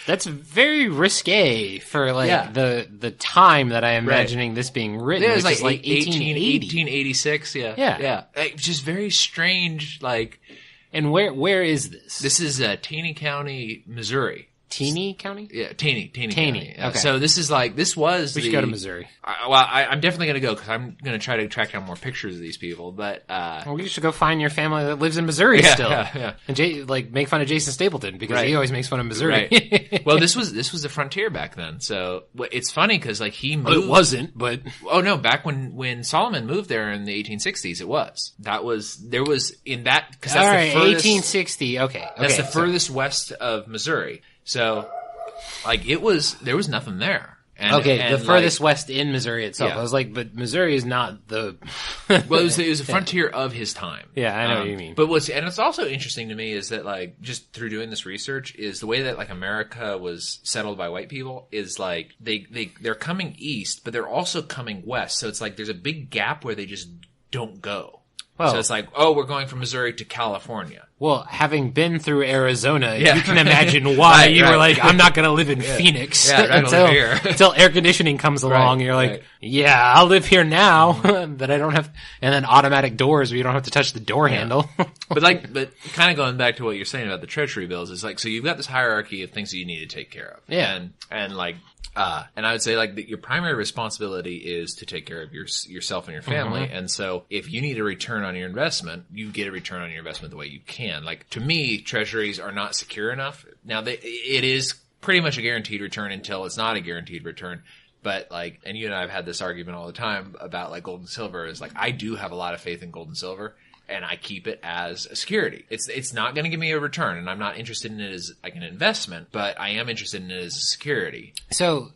That's very risque for like the time that I'm imagining this being written. Yeah, it was like 1886. Yeah. Like, just very strange. Like, and where is this? This is Taney County, Missouri. Taney County? Yeah, Taney County. Okay. So this is like, this was we should go to Missouri. I'm definitely going to go because I'm going to try to track down more pictures of these people. But we should go find your family that lives in Missouri still. Yeah. And make fun of Jason Stapleton because he always makes fun of Missouri. Right. Well, this was the frontier back then. So it's funny because like he moved. Well, it wasn't, but back when Solomon moved there in the 1860s, it was. There was in that because that's the furthest 1860. Okay, that's the furthest west of Missouri. So, like, there was nothing there. And the furthest west in Missouri itself. I was like, but Missouri is not the... Well, it was a frontier of his time. Yeah, I know what you mean. But it's also interesting to me is that, like, just through doing this research, is the way that, like, America was settled by white people is, like, they're coming east, but they're also coming west. So it's like there's a big gap where they just don't go. Well, so it's like, we're going from Missouri to California. Well, having been through Arizona, you can imagine why you were like, I'm not going to live in Phoenix until air conditioning comes along. You're like, I'll live here now that I don't have, and then automatic doors where you don't have to touch the door handle. but kind of going back to what you're saying about the treasury bills, is like, so you've got this hierarchy of things that you need to take care of. Yeah. And like, and I would say like your primary responsibility is to take care of yourself and your family. Mm-hmm. And so if you need a return on your investment, you get a return on your investment the way you can. Like, to me, treasuries are not secure enough. Now it is pretty much a guaranteed return until it's not a guaranteed return. But like, and you and I have had this argument all the time about like gold and silver is like, I do have a lot of faith in gold and silver. And I keep it as a security. It's not going to give me a return, and I'm not interested in it as like an investment, but I am interested in it as a security. So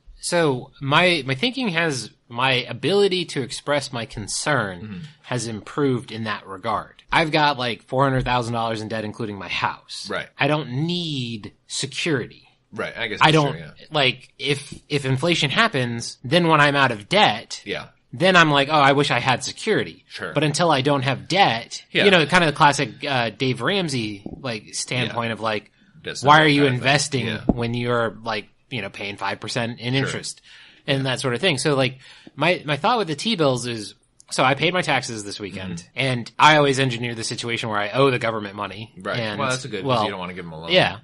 my thinking has, my ability to express my concern has improved in that regard. I've got like $400,000 in debt, including my house. Right. I don't need security. Right. I guess I don't like if inflation happens, then when I'm out of debt. Yeah. Then I'm like, I wish I had security. Sure. But until I don't have debt, kind of the classic Dave Ramsey like standpoint of like, why are you investing when you're like paying 5% in interest and that sort of thing. So like my thought with the T-bills is, so I paid my taxes this weekend, and I always engineer the situation where I owe the government money. Right. And, well, that's a good, because you don't want to give them a loan. Yeah.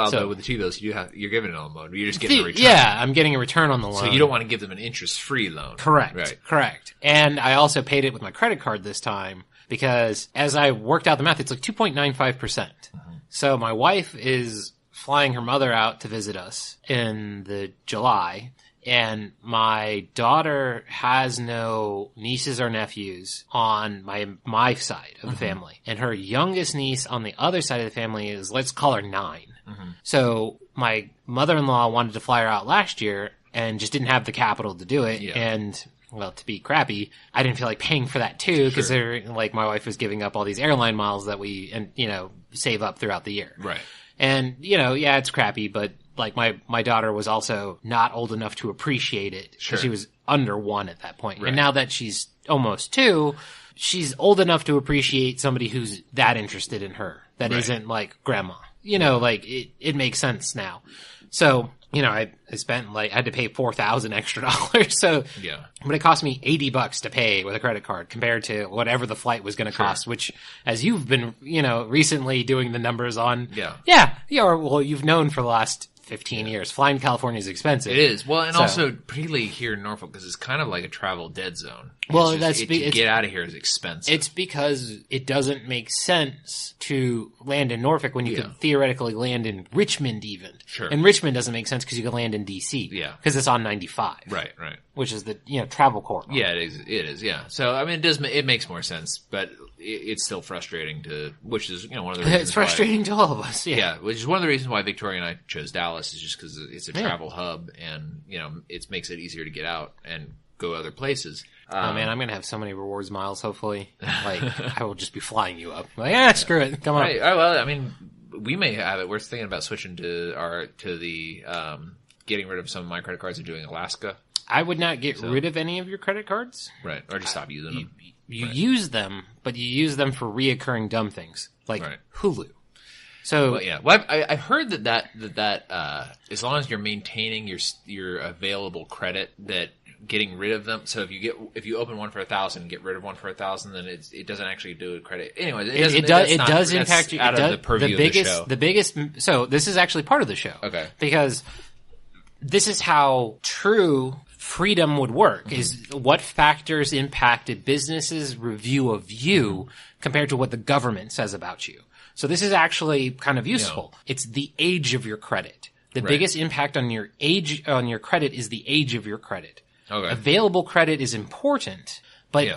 So with the T-bills, you're giving it a loan. You're just getting a return. Yeah, I'm getting a return on the loan. So you don't want to give them an interest-free loan. Correct. Right. Correct. And I also paid it with my credit card this time, because as I worked out the math, it's like 2.95%. So my wife is flying her mother out to visit us in the July, and my daughter has no nieces or nephews on my side of the family. And her youngest niece on the other side of the family is, let's call her 9. So my mother-in-law wanted to fly her out last year and just didn't have the capital to do it. Yeah. And, well, to be crappy, I didn't feel like paying for that too, because my wife was giving up all these airline miles that we, save up throughout the year. Right. And, yeah, it's crappy, but like my daughter was also not old enough to appreciate it. She was under 1 at that point. Right. And now that she's almost 2, she's old enough to appreciate somebody who's that interested in her. That isn't like grandma. Like it makes sense now. So, I spent I had to pay $4,000 extra. So, but it cost me $80 to pay with a credit card compared to whatever the flight was going to cost, which, as you've been, recently doing the numbers on. Well, you've known for the last 15 years. Flying to California is expensive. It is. Well, and also particularly here in Norfolk, because it's kind of like a travel dead zone. Well, to get out of here is expensive. It's because it doesn't make sense to land in Norfolk when you could theoretically land in Richmond even. Sure. And Richmond doesn't make sense because you could land in D.C. Yeah. Because it's on 95. Right. Which is the, travel corridor. Yeah, it is, yeah. So, I mean, it makes more sense, but it's still frustrating which is, one of the reasons it's frustrating to all of us, Yeah, which is one of the reasons why Victoria and I chose Dallas, is just because it's a travel hub, and, it makes it easier to get out and go other places. Oh man, I'm going to have so many rewards miles, hopefully. I will just be flying you up. Screw it. Come on. Right. Well, I mean, we may have it. We're thinking about switching to getting rid of some of my credit cards and doing Alaska. I would not get rid of any of your credit cards. Right. Or just stop using them. You use them, but you use them for reoccurring dumb things, like Hulu. So, well, I heard that as long as you're maintaining your available credit, that getting rid of them. So if you open one for 1,000 and get rid of one for 1,000, then it doesn't actually do a credit. Anyway, it does impact you. Out of the purview of the show. The biggest. So this is actually part of the show. Okay. Because this is how true freedom would work, is what factors impact a business's review of you compared to what the government says about you. So this is actually kind of useful. It's the age of your credit. The biggest impact on your credit is the age of your credit. Okay. Available credit is important, but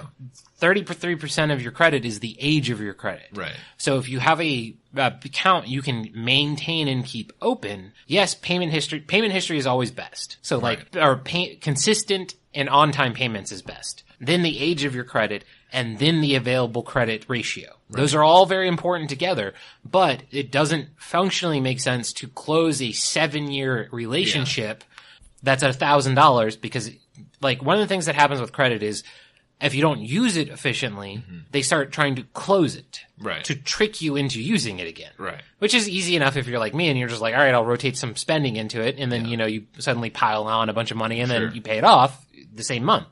33% of your credit is the age of your credit. Right. So if you have a account you can maintain and keep open, yes, payment history is always best. So consistent and on-time payments is best. Then the age of your credit, and then the available credit ratio. Right. Those are all very important together, but it doesn't functionally make sense to close a 7-year relationship that's at $1,000, because one of the things that happens with credit is if you don't use it efficiently, they start trying to close it to trick you into using it again. Right. Which is easy enough if you're like me and you're just like, all right, I'll rotate some spending into it, and then you suddenly pile on a bunch of money, and then you pay it off the same month,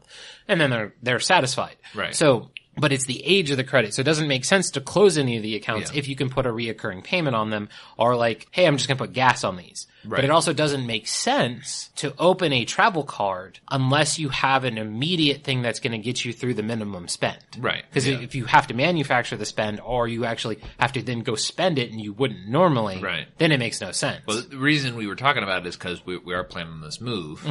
and then they're satisfied. Right. So, but it's the age of the credit, so it doesn't make sense to close any of the accounts if you can put a reoccurring payment on them, or hey, I'm just going to put gas on these. Right. But it also doesn't make sense to open a travel card unless you have an immediate thing that's going to get you through the minimum spend. Right. Because if you have to manufacture the spend, or you actually have to then go spend it and you wouldn't normally, then it makes no sense. Well, the reason we were talking about it is because we are planning this move.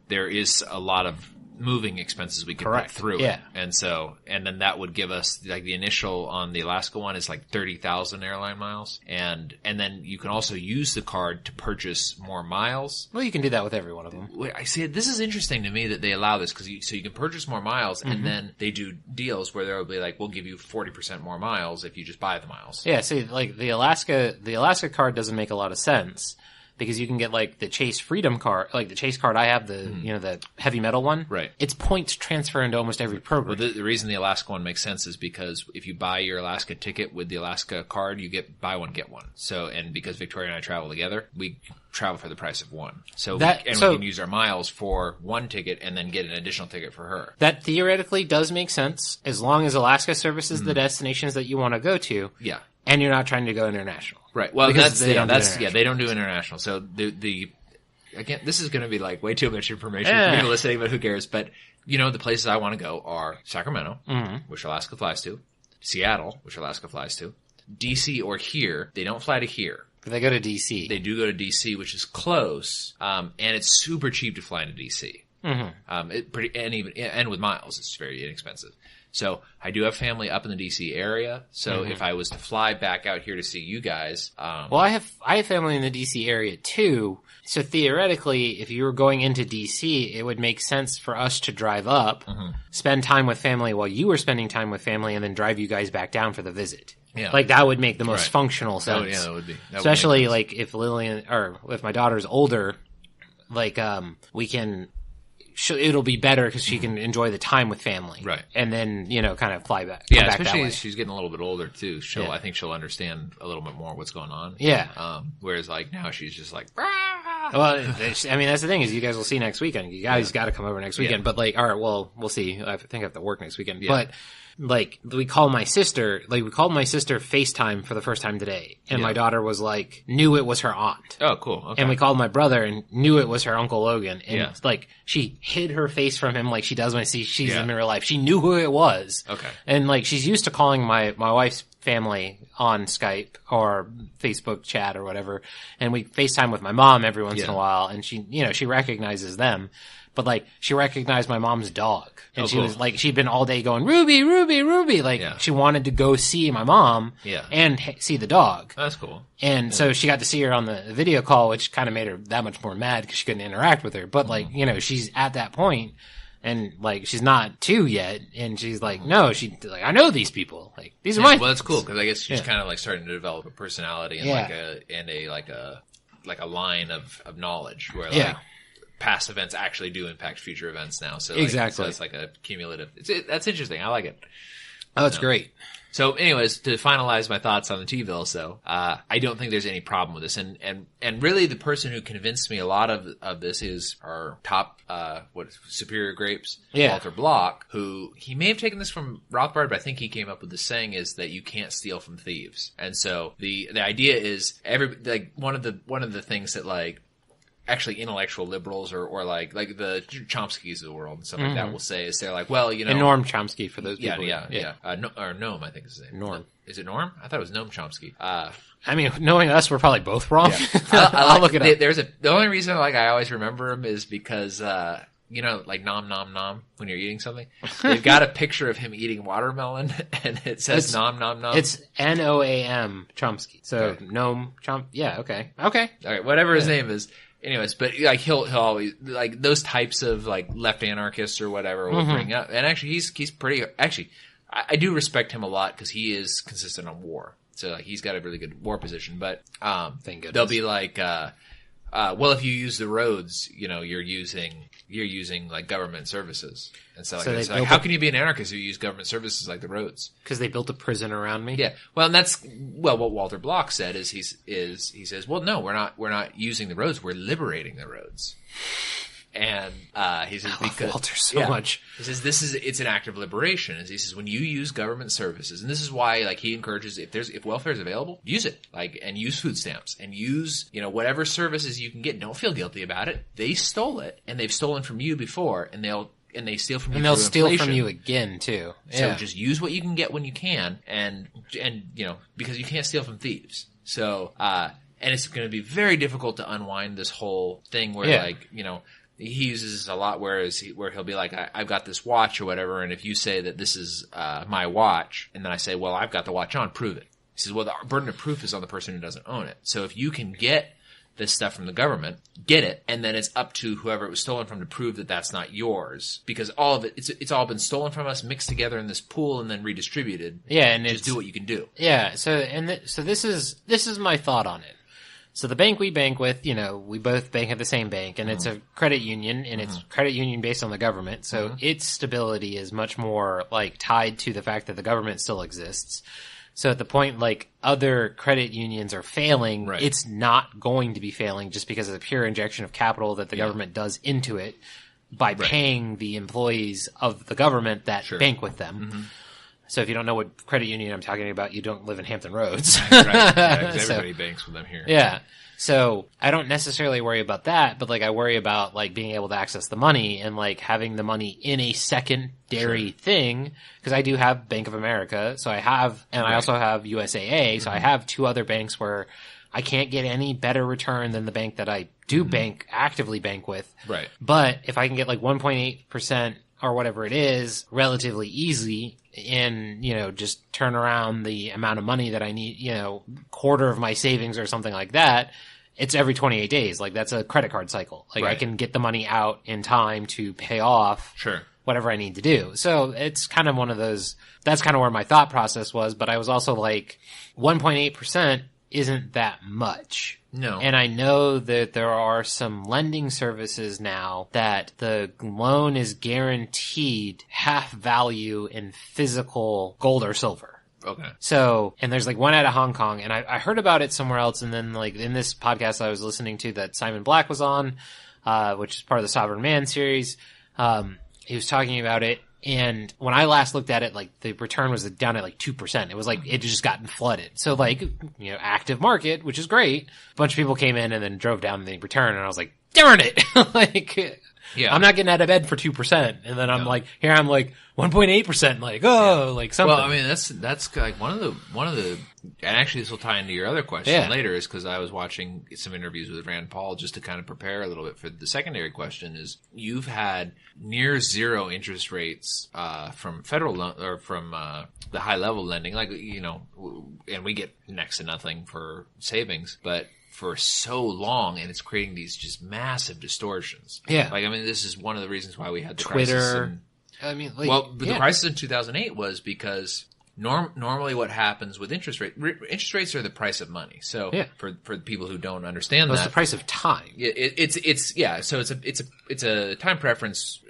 There is a lot of moving expenses we could put through it. And then that would give us, the initial on the Alaska one is 30,000 airline miles. And then you can also use the card to purchase more miles. Well, you can do that with every one of them. I see. This is interesting to me that they allow this, because you can purchase more miles, and then they do deals where they'll be we'll give you 40% more miles if you just buy the miles. Yeah. See, the Alaska card doesn't make a lot of sense, because you can get like the Chase Freedom card, like the Chase card I have, the the heavy metal one. Right. It's points transfer into almost every program. Well, the reason the Alaska one makes sense is because if you buy your Alaska ticket with the Alaska card, you get buy one, get one. So, and because Victoria and I travel together, we travel for the price of one. So we can use our miles for one ticket and then get an additional ticket for her. That theoretically does make sense as long as Alaska services the destinations that you want to go to. Yeah. And you're not trying to go international. Right. Well, they don't do international. So again, this is going to be like way too much information for people listening, but who cares? But the places I want to go are Sacramento, which Alaska flies to, Seattle, which Alaska flies to, DC or here. They don't fly to here. They go to DC. They do go to DC, which is close, and it's super cheap to fly into DC. And with miles, it's very inexpensive. So I do have family up in the DC area. So if I was to fly back out here to see you guys, well, I have family in the DC area too. So theoretically, if you were going into DC, it would make sense for us to drive up, spend time with family while you were spending time with family, and then drive you guys back down for the visit. Yeah. Like that would make the most functional sense. That would be. Especially like if Lillian or if my daughter's older, like we can. It'll be better because she can enjoy the time with family, right? And then kind of fly back. Yeah, back especially as she's getting a little bit older too. I think she'll understand a little bit more what's going on. Yeah. Whereas like now she's just like. Well, I mean that's the thing is you guys will see next weekend. You guys got to come over next weekend. But like, all right, well we'll see. I think I have to work next weekend, but. Like, we called my sister FaceTime for the first time today. And my daughter was like, knew it was her aunt. Oh, cool. Okay. And we called my brother and knew it was her Uncle Logan. And like, she hid her face from him like she does when she's in real life. She knew who it was. Okay. And like, she's used to calling my wife's family on Skype or Facebook chat or whatever. And we FaceTime with my mom every once in a while. And she, she recognizes them. But like, she recognized my mom's dog. And she was like, she'd been all day going, Ruby, Ruby, Ruby. Like, she wanted to go see my mom and see the dog. That's cool. And so she got to see her on the video call, which kind of made her that much more mad because she couldn't interact with her. But like, she's at that point and like, she's not 2 yet. And she's like, no, I know these people. Like, these are my Well, that's cool because I guess she's kind of like starting to develop a personality and like a line of knowledge where like, past events actually do impact future events now. So exactly. So it's like a cumulative. That's interesting. I like it. Oh, it's great. So anyways, to finalize my thoughts on the T-bills, so, I don't think there's any problem with this. And really the person who convinced me a lot of this is our top, Superior Grapes, Walter Block, who he may have taken this from Rothbard, but I think he came up with the saying is that you can't steal from thieves. And so the idea is one of the things that like, actually intellectual liberals or like the Chomskys of the world and stuff like that will say is they're like, well, And Noam Chomsky for those people. Yeah. Or Noam, I think is his name. Norm. Is it Norm? I thought it was Noam Chomsky. I mean, knowing us, we're probably both wrong. Yeah. I'll look it up. The only reason like I always remember him is because, like nom nom nom when you're eating something. They've got a picture of him eating watermelon and it says nom nom nom. It's Noam Chomsky. So Noam Chomsky. Yeah, okay. Okay. All right, whatever his name is. Anyways, but like he'll always like those types of like left anarchists or whatever will bring up, and actually he's pretty. Actually, I do respect him a lot because he is consistent on war, so like, he's got a really good war position. But thank goodness. They'll be like, well, if you use the roads, you're using like government services and stuff like that. So like, how can you be an anarchist who use government services like the roads? Because they built a prison around me. Yeah. Well, and that's what Walter Block said is he says, well, no, we're not using the roads, we're liberating the roads. And he says because Walter so much. He says it's an act of liberation. And he says when you use government services, and this is why like he encourages if welfare is available, use it. Like and use food stamps and use whatever services you can get. Don't feel guilty about it. They stole it and they've stolen from you before, and they steal from you. And they'll steal from you again too. So just use what you can get when you can, and because you can't steal from thieves. So and it's going to be very difficult to unwind this whole thing where he uses this a lot, where he'll be like, I've got this watch or whatever, and if you say that this is my watch, and then I say, well, I've got the watch on, prove it. He says, well, the burden of proof is on the person who doesn't own it. So if you can get this stuff from the government, get it, and then it's up to whoever it was stolen from to prove that that's not yours, because all of it, it's all been stolen from us, mixed together in this pool, and then redistributed. Yeah, and just do what you can do. Yeah, so this is my thought on it. So the bank we bank with, we both bank at the same bank, and it's a credit union, and it's credit union based on the government. So its stability is much more tied to the fact that the government still exists. So at the point other credit unions are failing, it's not going to be failing just because of the pure injection of capital that the government does into it by paying the employees of the government that bank with them. So if you don't know what credit union I'm talking about, you don't live in Hampton Roads. Right. Yeah, 'cause everybody banks with them here. Yeah. So I don't necessarily worry about that, but I worry about being able to access the money and having the money in a secondary thing, because I do have Bank of America, so I have, and I also have USAA, so I have two other banks where I can't get any better return than the bank that I do actively bank with. Right. But if I can get 1.8% or whatever it is relatively easy, and just turn around the amount of money that I need, quarter of my savings or something like that, it's every 28 days. That's a credit card cycle. I can get the money out in time to pay off whatever I need to do. So it's kind of one of those, that's kind of where my thought process was, but I was also 1.8% isn't that much. No. And I know that there are some lending services now that the loan is guaranteed half value in physical gold or silver. Okay. So, and there's one out of Hong Kong, and I heard about it somewhere else, and then in this podcast I was listening to that Simon Black was on, which is part of the Sovereign Man series, he was talking about it. And when I last looked at it, the return was down at 2%. It was it had just gotten flooded. So active market, which is great. A bunch of people came in and then drove down the return, and I was darn it. Yeah. I'm not getting out of bed for 2%. And then I'm here I'm 1.8%, something. Well, I mean, that's one of the, and actually this will tie into your other question later, is because I was watching some interviews with Rand Paul just to kind of prepare a little bit for the secondary question. Is you've had near zero interest rates from federal loan, or from the high level lending, and we get next to nothing for savings, but for so long, and it's creating these just massive distortions. Yeah. This is one of the reasons why we had the Twitter. crisis. The crisis in 2008 was because normally what happens with interest rates are the price of money. So for people who don't understand it's the price of time. So it's a time preference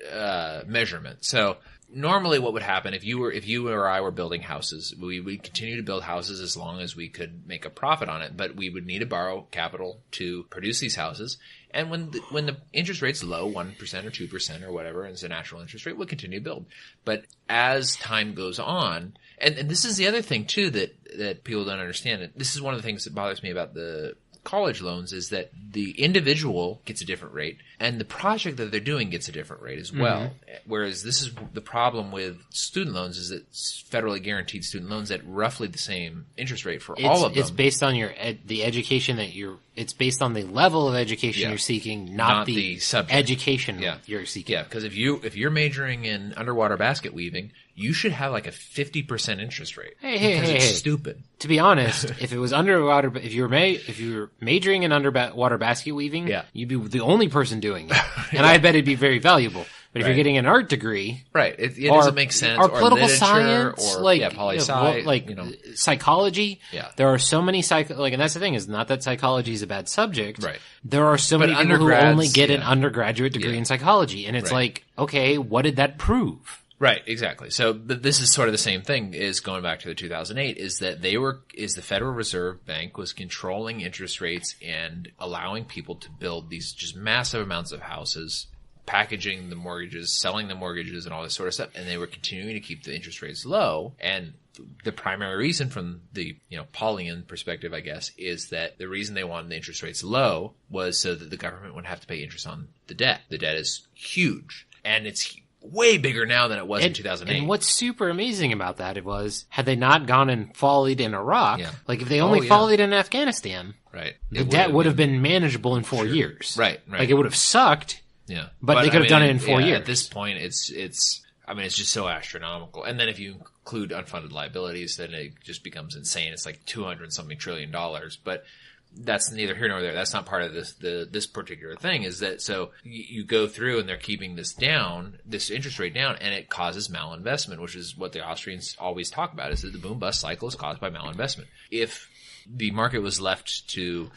measurement. So normally what would happen if you or I were building houses, we would continue to build houses as long as we could make a profit on it, but we would need to borrow capital to produce these houses. And when the interest rate's low, 1% or 2% or whatever, and it's a natural interest rate, we'll continue to build. But as time goes on, and this is the other thing too that people don't understand. This is one of the things that bothers me about the college loans, is that the individual gets a different rate and the project that they're doing gets a different rate as well. Whereas this is the problem with student loans, is that federally guaranteed student loans at roughly the same interest rate for all of them. It's based on the education it's based on the level of education you're seeking, not the subject. Education you're seeking. Yeah, because if you're majoring in underwater basket weaving, you should have a 50% interest rate. It's stupid. To be honest, if it was underwater, if you were majoring in underwater basket weaving, you'd be the only person doing it, and I bet it'd be very valuable. But if you're getting an art degree, it doesn't make sense. Or political science, or poli-sci, psychology. Yeah. There are so many and that's the thing, is not that psychology is a bad subject. Right. There are so many people who only get an undergraduate degree in psychology, and it's okay, what did that prove? Right, exactly. So this is sort of the same thing, is going back to the 2008, is that the Federal Reserve Bank was controlling interest rates and allowing people to build these just massive amounts of houses, packaging the mortgages, selling the mortgages, and all this sort of stuff. And they were continuing to keep the interest rates low. And the primary reason, from the Paulian perspective, I guess, is that the reason they wanted the interest rates low was so that the government wouldn't have to pay interest on the debt. The debt is huge, and it's way bigger now than it was in 2008. And what's super amazing about that, had they not gone and follied in Iraq, if they only follied in Afghanistan, the debt would have been manageable in 4 years. Right. It would have sucked. Yeah. But they could have done it in 4 years. At this point, it's just so astronomical. And then if you include unfunded liabilities, then it just becomes insane. It's $200-something trillion. But that's neither here nor there. That's not part of this particular thing, is that so you go through and they're keeping this interest rate down, and it causes malinvestment, which is what the Austrians always talk about, is that the boom-bust cycle is caused by malinvestment. If the market was left to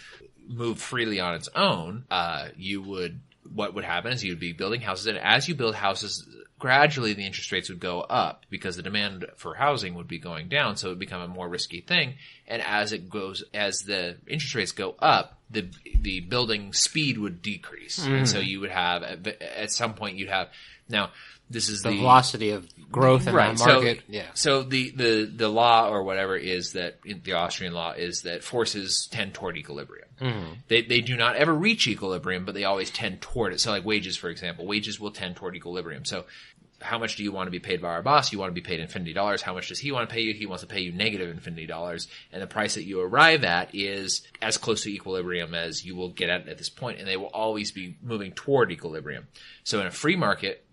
move freely on its own, what would happen is you'd be building houses, and as you build houses, gradually the interest rates would go up because the demand for housing would be going down, so it would become a more risky thing. And as the interest rates go up, the building speed would decrease. And so you would have, at some point now, this is the velocity of growth in that market. So the law or whatever is that, the Austrian law is that forces tend toward equilibrium. They do not ever reach equilibrium, but they always tend toward it. So like wages, for example, wages will tend toward equilibrium. So how much do you want to be paid by our boss? You want to be paid infinity dollars. How much does he want to pay you? He wants to pay you negative infinity dollars. And the price that you arrive at is as close to equilibrium as you will get at this point. And they will always be moving toward equilibrium. So in a free market,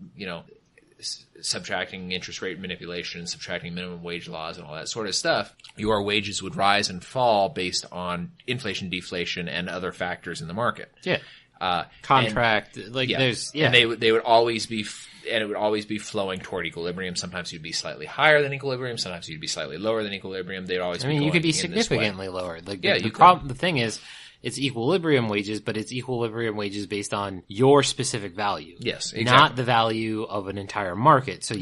subtracting interest rate manipulation, subtracting minimum wage laws and all that sort of stuff, your wages would rise and fall based on inflation, deflation, and other factors in the market. Contract, and they would always be, and it would always be flowing toward equilibrium. Sometimes you'd be slightly higher than equilibrium. Sometimes you'd be slightly lower than equilibrium. They'd always. You could be significantly lower. The thing is, it's equilibrium wages, but it's equilibrium wages based on your specific value. Yes, exactly. Not the value of an entire market. So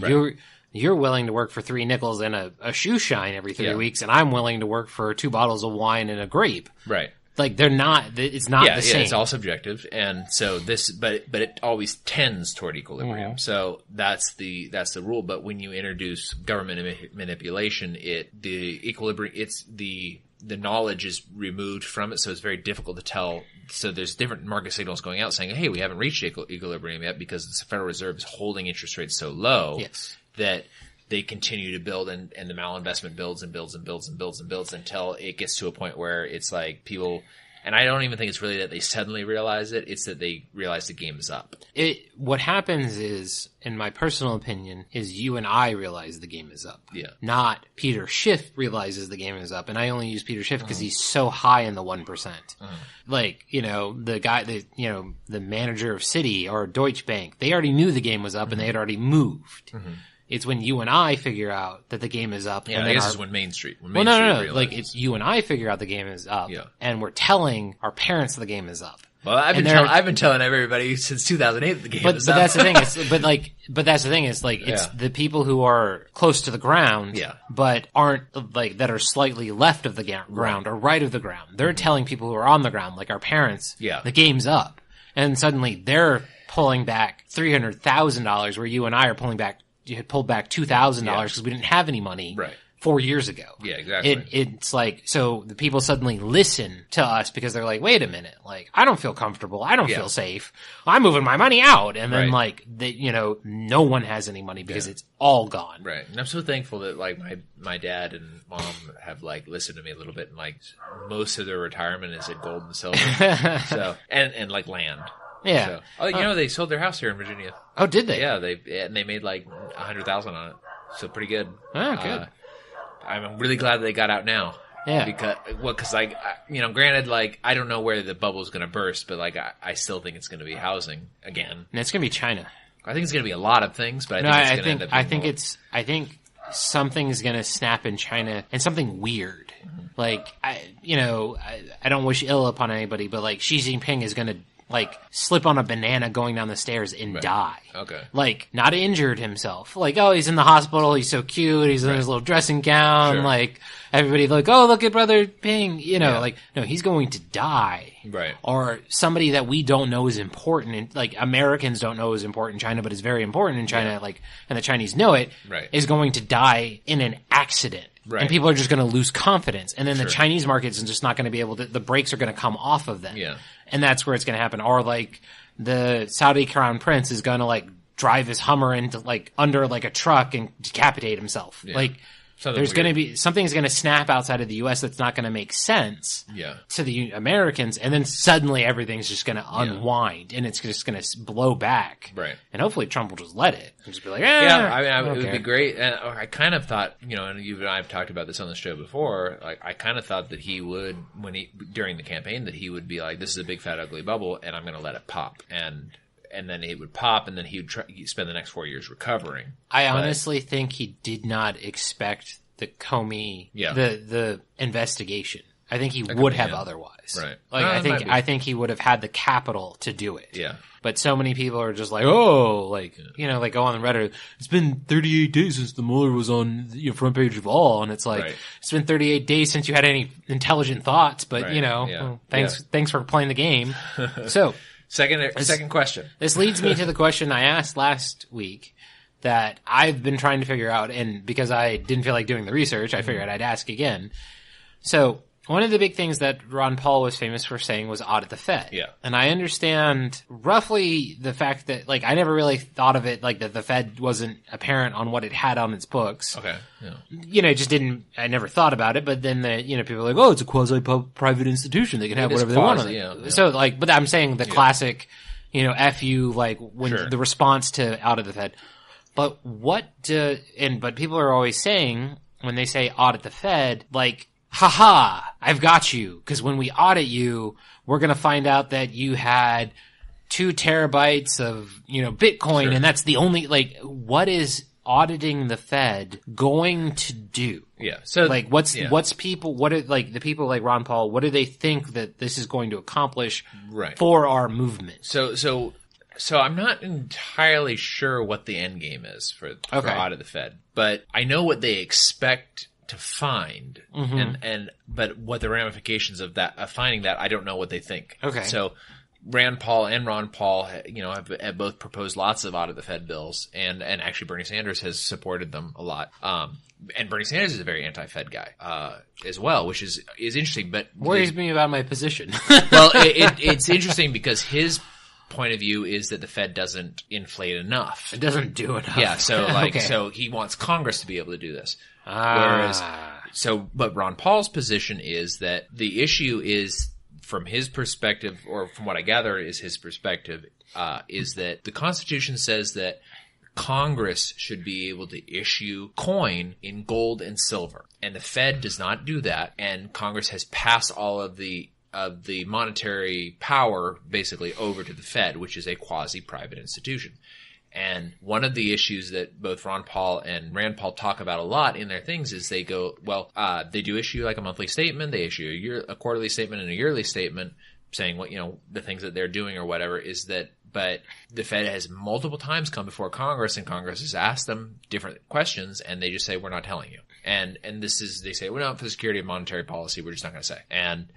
you're willing to work for 3 nickels and a shoe shine every 3 weeks, and I'm willing to work for 2 bottles of wine and a grape. Right. Like they're not. It's not the same. Yeah, it's all subjective, and so but it always tends toward equilibrium. So that's the rule. But when you introduce government manipulation, the knowledge is removed from it, so it's very difficult to tell. So there's different market signals going out saying, "Hey, we haven't reached equilibrium yet because the Federal Reserve is holding interest rates so low that." They continue to build, and the malinvestment builds and builds and builds and builds and builds until it gets to a point where it's like people, and I don't even think it's really that they suddenly realize it, it's that they realize the game is up. What happens is, in my personal opinion, is you and I realize the game is up. Yeah. Not Peter Schiff realizes the game is up, and I only use Peter Schiff because he's so high in the 1%. Like, the guy, the manager of Citi or Deutsche Bank, they already knew the game was up and they had already moved. It's when you and I figure out that the game is up. Yeah, and I guess it's when Main Street. No. Like, it's you and I figure out the game is up, and we're telling our parents the game is up. Well, I've been telling everybody since 2008 that the game is up. But that's the thing. It's the people who are close to the ground, but aren't that are slightly left of the ground or right of the ground. They're telling people who are on the ground, like our parents, the game's up, and suddenly they're pulling back $300,000 where you and I are pulling back. You had pulled back $2,000 because we didn't have any money 4 years ago. Yeah, exactly. It's like, so the people suddenly listen to us because they're like, wait a minute, like, I don't feel comfortable. I don't feel safe. I'm moving my money out. And then no one has any money because it's all gone. Right. And I'm so thankful that like my dad and mom have like listened to me a little bit, and like most of their retirement is in gold and silver. So, and like land. Yeah. So, they sold their house here in Virginia. Oh, did they? Yeah, they made like $100,000 on it. So pretty good. Oh, good. I'm really glad that they got out now. Yeah. Because granted, like, I don't know where the bubble's going to burst, but like, I still think it's going to be housing again. And it's going to be China. I think it's going to be a lot of things, but I think I think something's going to snap in China, and something weird. Like, I don't wish ill upon anybody, but like Xi Jinping is going to like slip on a banana going down the stairs and die. Okay. Like, not injured himself. Like, oh, he's in the hospital. He's so cute. He's in his little dressing gown. Sure. Like, everybody like, oh, look at Brother Ping. Like, no, he's going to die. Right. Or somebody that we don't know is important. And like, Americans don't know is important in China, but is very important in China. Like, and the Chinese know it. Right. Is going to die in an accident. Right. And people are just going to lose confidence. And then the Chinese market is just not going to be able to, the brakes are going to come off of them. Yeah. And that's where it's going to happen. Or like the Saudi crown prince is going to like drive his Hummer into like under like a truck and decapitate himself. Yeah. Like there's going to be something's going to snap outside of the U.S. that's not going to make sense to the Americans, and then suddenly everything's just going to unwind and it's just going to blow back. Right. And hopefully Trump will just let it and just be like, it would be great. And I kind of thought, and you and I have talked about this on the show before. Like I kind of thought that he would, during the campaign, that he would be like, "This is a big fat ugly bubble, and I'm going to let it pop." And then it would pop, and then he'd spend the next 4 years recovering. I honestly think he did not expect the Comey, the investigation. I think he would have otherwise. Right. Like, I think he would have had the capital to do it. Yeah. But so many people are just like, oh, like, you know, like go on Reddit. It's been 38 days since the Mueller was on the front page of All. And it's like, it's been 38 days since you had any intelligent thoughts, but you know, thanks for playing the game. So. Second question. This leads me to the question I asked last week that I've been trying to figure out. And because I didn't feel like doing the research, I figured I'd ask again. So one of the big things that Ron Paul was famous for saying was audit the Fed. Yeah. And I understand roughly the fact that, like, I never really thought of it like that the Fed wasn't apparent on what it had on its books. Okay. Yeah. You know, it just didn't, I never thought about it, but then people are like, oh, it's a quasi-private institution. They can have whatever they want on it. Yeah. So, like, but I'm saying the classic, you know, F you, like, when the response to audit the Fed. But but people are always saying, when they say audit the Fed, like, haha, I've got you. Because when we audit you, we're going to find out that you had 2 terabytes of, you know, Bitcoin. And that's the only, like, what is auditing the Fed going to do? Yeah. So, like, what's people, the people like Ron Paul, what do they think that this is going to accomplish for our movement? So I'm not entirely sure what the end game is for audit the Fed, but I know what they expect to find, but what the ramifications of finding that, I don't know what they think. Okay. So Rand Paul and Ron Paul, you know, have both proposed lots of audit the Fed bills, and actually Bernie Sanders has supported them a lot. And Bernie Sanders is a very anti-Fed guy, as well, which is interesting, but worries me about my position. Well, it's interesting because his point of view is that the Fed doesn't inflate enough. It doesn't do enough. Yeah. So so he wants Congress to be able to do this. But Ron Paul's position is that the issue is, from his perspective, or from what I gather is his perspective, is that the Constitution says that Congress should be able to issue coin in gold and silver. And the Fed does not do that. And Congress has passed all of the monetary power basically over to the Fed, which is a quasi-private institution. And one of the issues that both Ron Paul and Rand Paul talk about a lot in their things is they go, they do issue like a monthly statement, they issue a quarterly statement and a yearly statement saying what, you know, the things that they're doing or whatever is that, but the Fed has multiple times come before Congress, and Congress has asked them different questions, and they just say, we're not telling you. And this is, they say, we're not for the security of monetary policy, we're just not going to say. And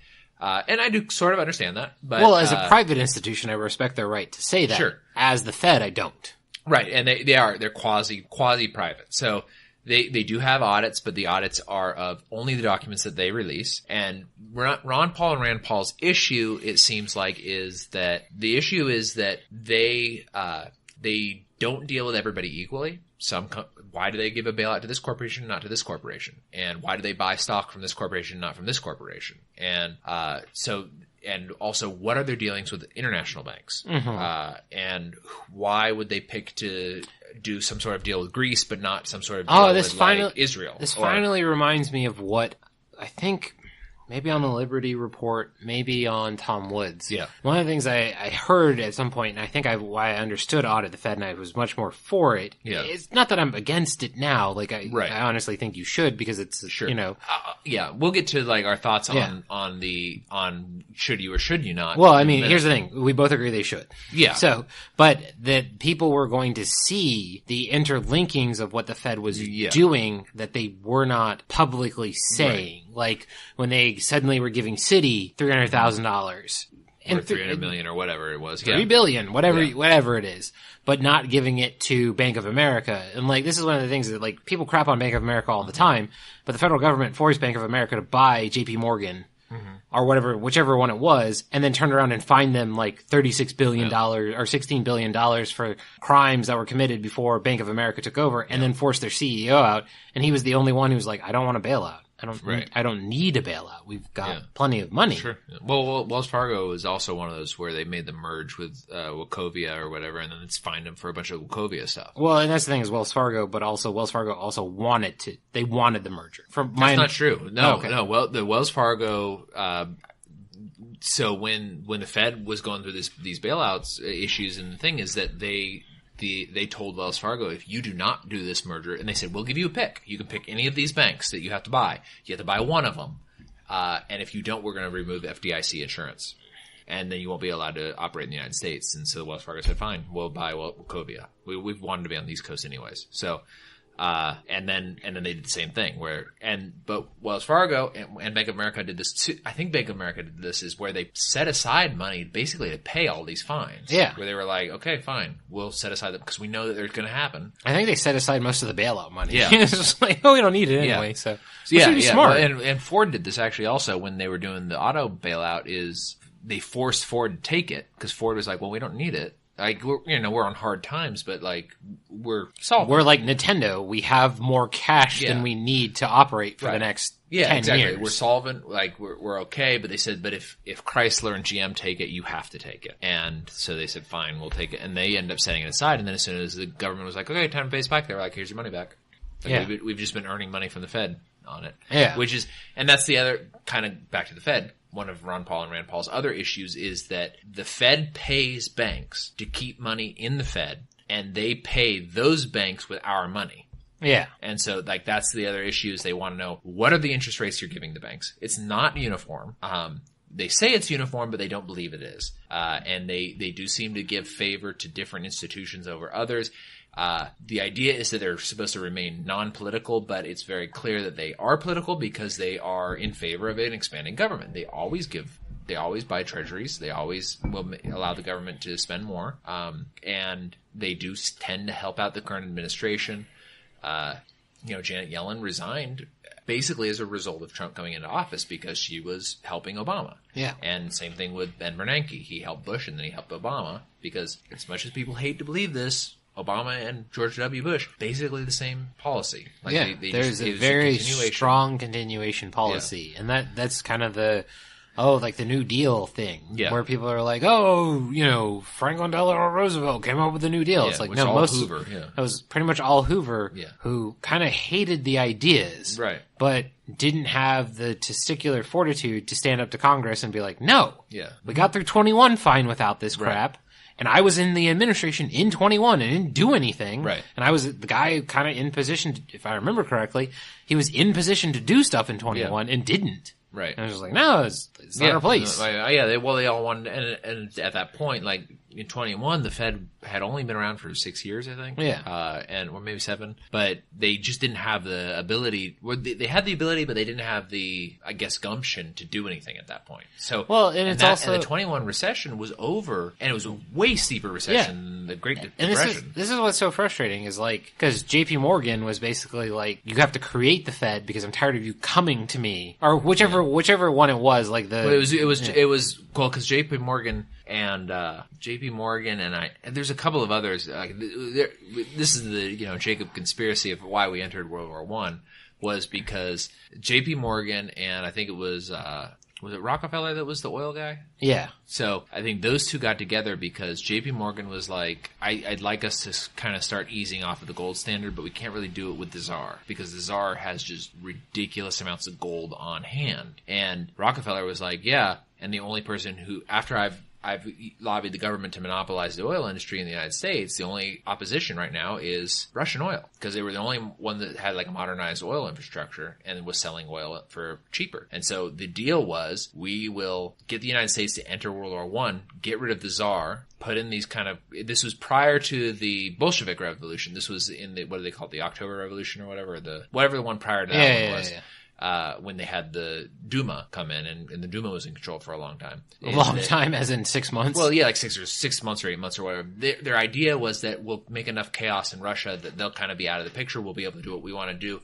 I do sort of understand that, but. Well, as a private institution, I respect their right to say that. Sure. As the Fed, I don't. Right, and they're quasi-private. So they do have audits, but the audits are of only the documents that they release. And Ron Paul and Rand Paul's issue, it seems like, is that the issue is that they don't deal with everybody equally. Why do they give a bailout to this corporation, not to this corporation? And why do they buy stock from this corporation, not from this corporation? And and also, what are their dealings with international banks? And why would they pick to do some sort of deal with Greece, but not some sort of deal with Israel? This finally reminds me of what I think maybe on the Liberty Report, maybe on Tom Woods. Yeah. One of the things I heard at some point, and I think why I understood audit the Fed, and I was much more for it. Yeah. It's not that I'm against it now. Like I honestly think you should, because it's you know. Yeah, we'll get to like our thoughts on should you or should you not. Well, I mean, here's the thing: we both agree they should. Yeah. So, but that people were going to see the interlinkings of what the Fed was doing that they were not publicly saying. Right. Like when they suddenly were giving Citi $300,000 or 300 million or whatever it was, $3 billion, whatever it is, but not giving it to Bank of America. And like this is one of the things that like people crap on Bank of America all the time, but the federal government forced Bank of America to buy J.P. Morgan or whatever, whichever one it was, and then turned around and fined them like $36 billion or $16 billion for crimes that were committed before Bank of America took over, and then forced their CEO out. And he was the only one who was like, I don't want a bailout. I don't need a bailout. We've got plenty of money. Sure. Well, Wells Fargo is also one of those where they made the merge with Wachovia or whatever, and then it's fined them for a bunch of Wachovia stuff. Well, and that's the thing is Wells Fargo, but also Wells Fargo also wanted the merger. That's not true. No, no. Well, the Wells Fargo. So when the Fed was going through these bailouts issues, and the thing is that they told Wells Fargo, if you do not do this merger, and they said, we'll give you a pick. You can pick any of these banks that you have to buy. You have to buy one of them. and if you don't, we're going to remove FDIC insurance. And then you won't be allowed to operate in the United States. And so Wells Fargo said, fine, we'll buy Wachovia. We've wanted to be on the East Coast anyways. So, and then they did the same thing but Wells Fargo and Bank of America did this too. I think Bank of America did this is where they set aside money basically to pay all these fines. Yeah. Where they were like, okay, fine, we'll set aside them because we know that they're going to happen. I think they set aside most of the bailout money. Yeah. It's just like, we don't need it anyway. Yeah. So smart. Well, and Ford did this actually also when they were doing the auto bailout is they forced Ford to take it because Ford was like, well, we don't need it. Like, we're on hard times, but like, we're solvent. We're like Nintendo. We have more cash than we need to operate for the next 10 years. We're solvent. Like, we're okay. But they said, but if Chrysler and GM take it, you have to take it. And so they said, fine, we'll take it. And they end up setting it aside. And then as soon as the government was like, okay, time to pay us back, they were like, here's your money back. Like, we've just been earning money from the Fed on it. Yeah. And that's the other kind of back to the Fed. One of Ron Paul and Rand Paul's other issues is that the Fed pays banks to keep money in the Fed, and they pay those banks with our money. Yeah. And so, like, that's the other issue is they want to know, what are the interest rates you're giving the banks? It's not uniform. They say it's uniform, but they don't believe it is. And they do seem to give favor to different institutions over others. The idea is that they're supposed to remain non-political, but it's very clear that they are political because they are in favor of an expanding government. They always buy treasuries. They always will allow the government to spend more. And they do tend to help out the current administration. Janet Yellen resigned basically as a result of Trump coming into office because she was helping Obama. Yeah. And same thing with Ben Bernanke. He helped Bush and then he helped Obama because as much as people hate to believe this, Obama and George W. Bush, basically the same policy. Like there's a very strong continuation policy. Yeah. And that's kind of the New Deal thing. Yeah. Where people are like, Franklin Delano Roosevelt came up with the New Deal. Yeah, it's like, no, most Hoover. It was pretty much all Hoover who kind of hated the ideas. Right. But didn't have the testicular fortitude to stand up to Congress and be like, no. Yeah. We got through 21 fine without this crap. Right. And I was in the administration in 21 and didn't do anything. Right. And I was the guy kind of in position, if I remember correctly, he was in position to do stuff in 21 and didn't. Right. And I was just like, no, it's not our place. They all wanted, and at that point, like in 21, the Fed had only been around for 6 years, I think. Yeah. Or maybe 7. But they just didn't have the ability. They had the ability, but they didn't have the, I guess, gumption to do anything at that point. So, and the 21 recession was over, and it was a way steeper recession than the Great Depression. And this is what's so frustrating is like, because JP Morgan was basically like, you have to create the Fed because I'm tired of you coming to me, or whichever one it was, like the. Well, it was cool because JP Morgan and there's a couple of others. This is the Jacob conspiracy of why we entered World War I was because JP Morgan and I think it was it Rockefeller that was the oil guy? Yeah. So I think those two got together because JP Morgan was like, I'd like us to kind of start easing off of the gold standard, but we can't really do it with the Tsar because the Tsar has just ridiculous amounts of gold on hand. And Rockefeller was like, yeah, and the only person who, after I've lobbied the government to monopolize the oil industry in the United States, the only opposition right now is Russian oil because they were the only one that had like a modernized oil infrastructure and was selling oil for cheaper. And so the deal was we will get the United States to enter World War I, get rid of the Tsar, put in these this was prior to the Bolshevik Revolution. This was in what do they call it, the October Revolution or whatever the one prior to that one was. Yeah. When they had the Duma come in, and the Duma was in control for a long time. Time, as in 6 months? Well, yeah, like 6 months or 8 months or whatever. Their idea was that we'll make enough chaos in Russia that they'll kind of be out of the picture. We'll be able to do what we want to do.